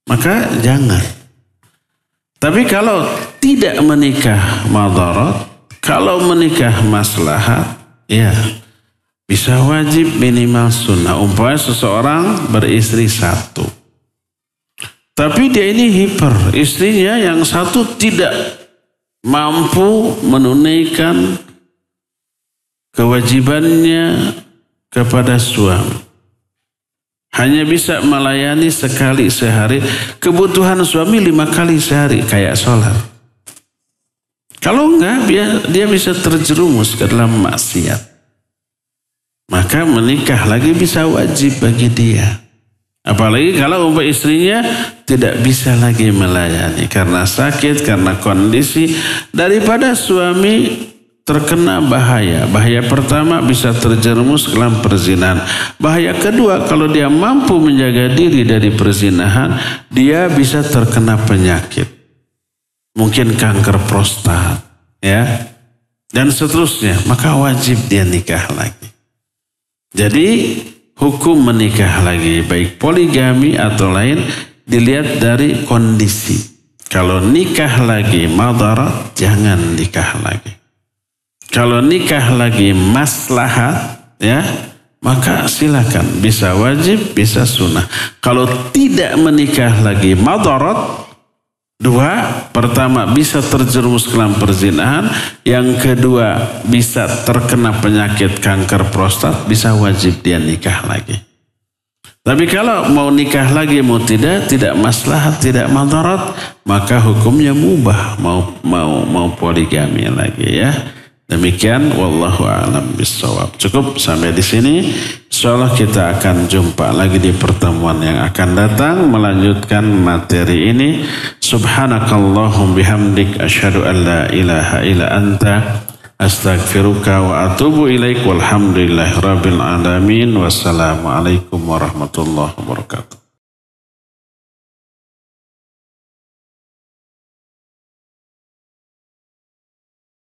maka jangan. Tapi kalau tidak menikah madarat, kalau menikah maslahat, ya bisa wajib minimal sunnah. Umpamanya seseorang beristri satu. Tapi dia ini hiper, istrinya yang satu tidak mampu menunaikan kewajibannya kepada suami. Hanya bisa melayani sekali sehari, kebutuhan suami 5 kali sehari, kayak sholat. Kalau enggak, dia bisa terjerumus ke dalam maksiat. Maka menikah lagi bisa wajib bagi dia. Apalagi kalau umpamanya istrinya tidak bisa lagi melayani karena sakit, karena kondisi, daripada suami terkena bahaya. Bahaya pertama bisa terjerumus ke dalam perzinahan. Bahaya kedua, kalau dia mampu menjaga diri dari perzinahan, dia bisa terkena penyakit. Mungkin kanker prostat, ya, dan seterusnya. Maka wajib dia nikah lagi. Jadi hukum menikah lagi, baik poligami atau lain, dilihat dari kondisi. Kalau nikah lagi madarat, jangan nikah lagi. Kalau nikah lagi maslahat, ya, maka silakan, bisa wajib, bisa sunnah. Kalau tidak menikah lagi madarat, dua, pertama bisa terjerumus ke dalam perzinahan, yang kedua bisa terkena penyakit kanker prostat, bisa wajib dia nikah lagi. Tapi kalau mau nikah lagi mau tidak maslahat, tidak madarat, maka hukumnya mubah, mau poligami lagi, ya. Demikian, wallahu a'lam bishawab. Cukup sampai di sini. Insyaallah kita akan jumpa lagi di pertemuan yang akan datang melanjutkan materi ini. Subhanakallahum bihamdik asyhadu an la ilaha illa anta astaghfiruka wa atubu ilaik. Walhamdulillahirabbil alamin. Wassalamualaikum warahmatullahi wabarakatuh.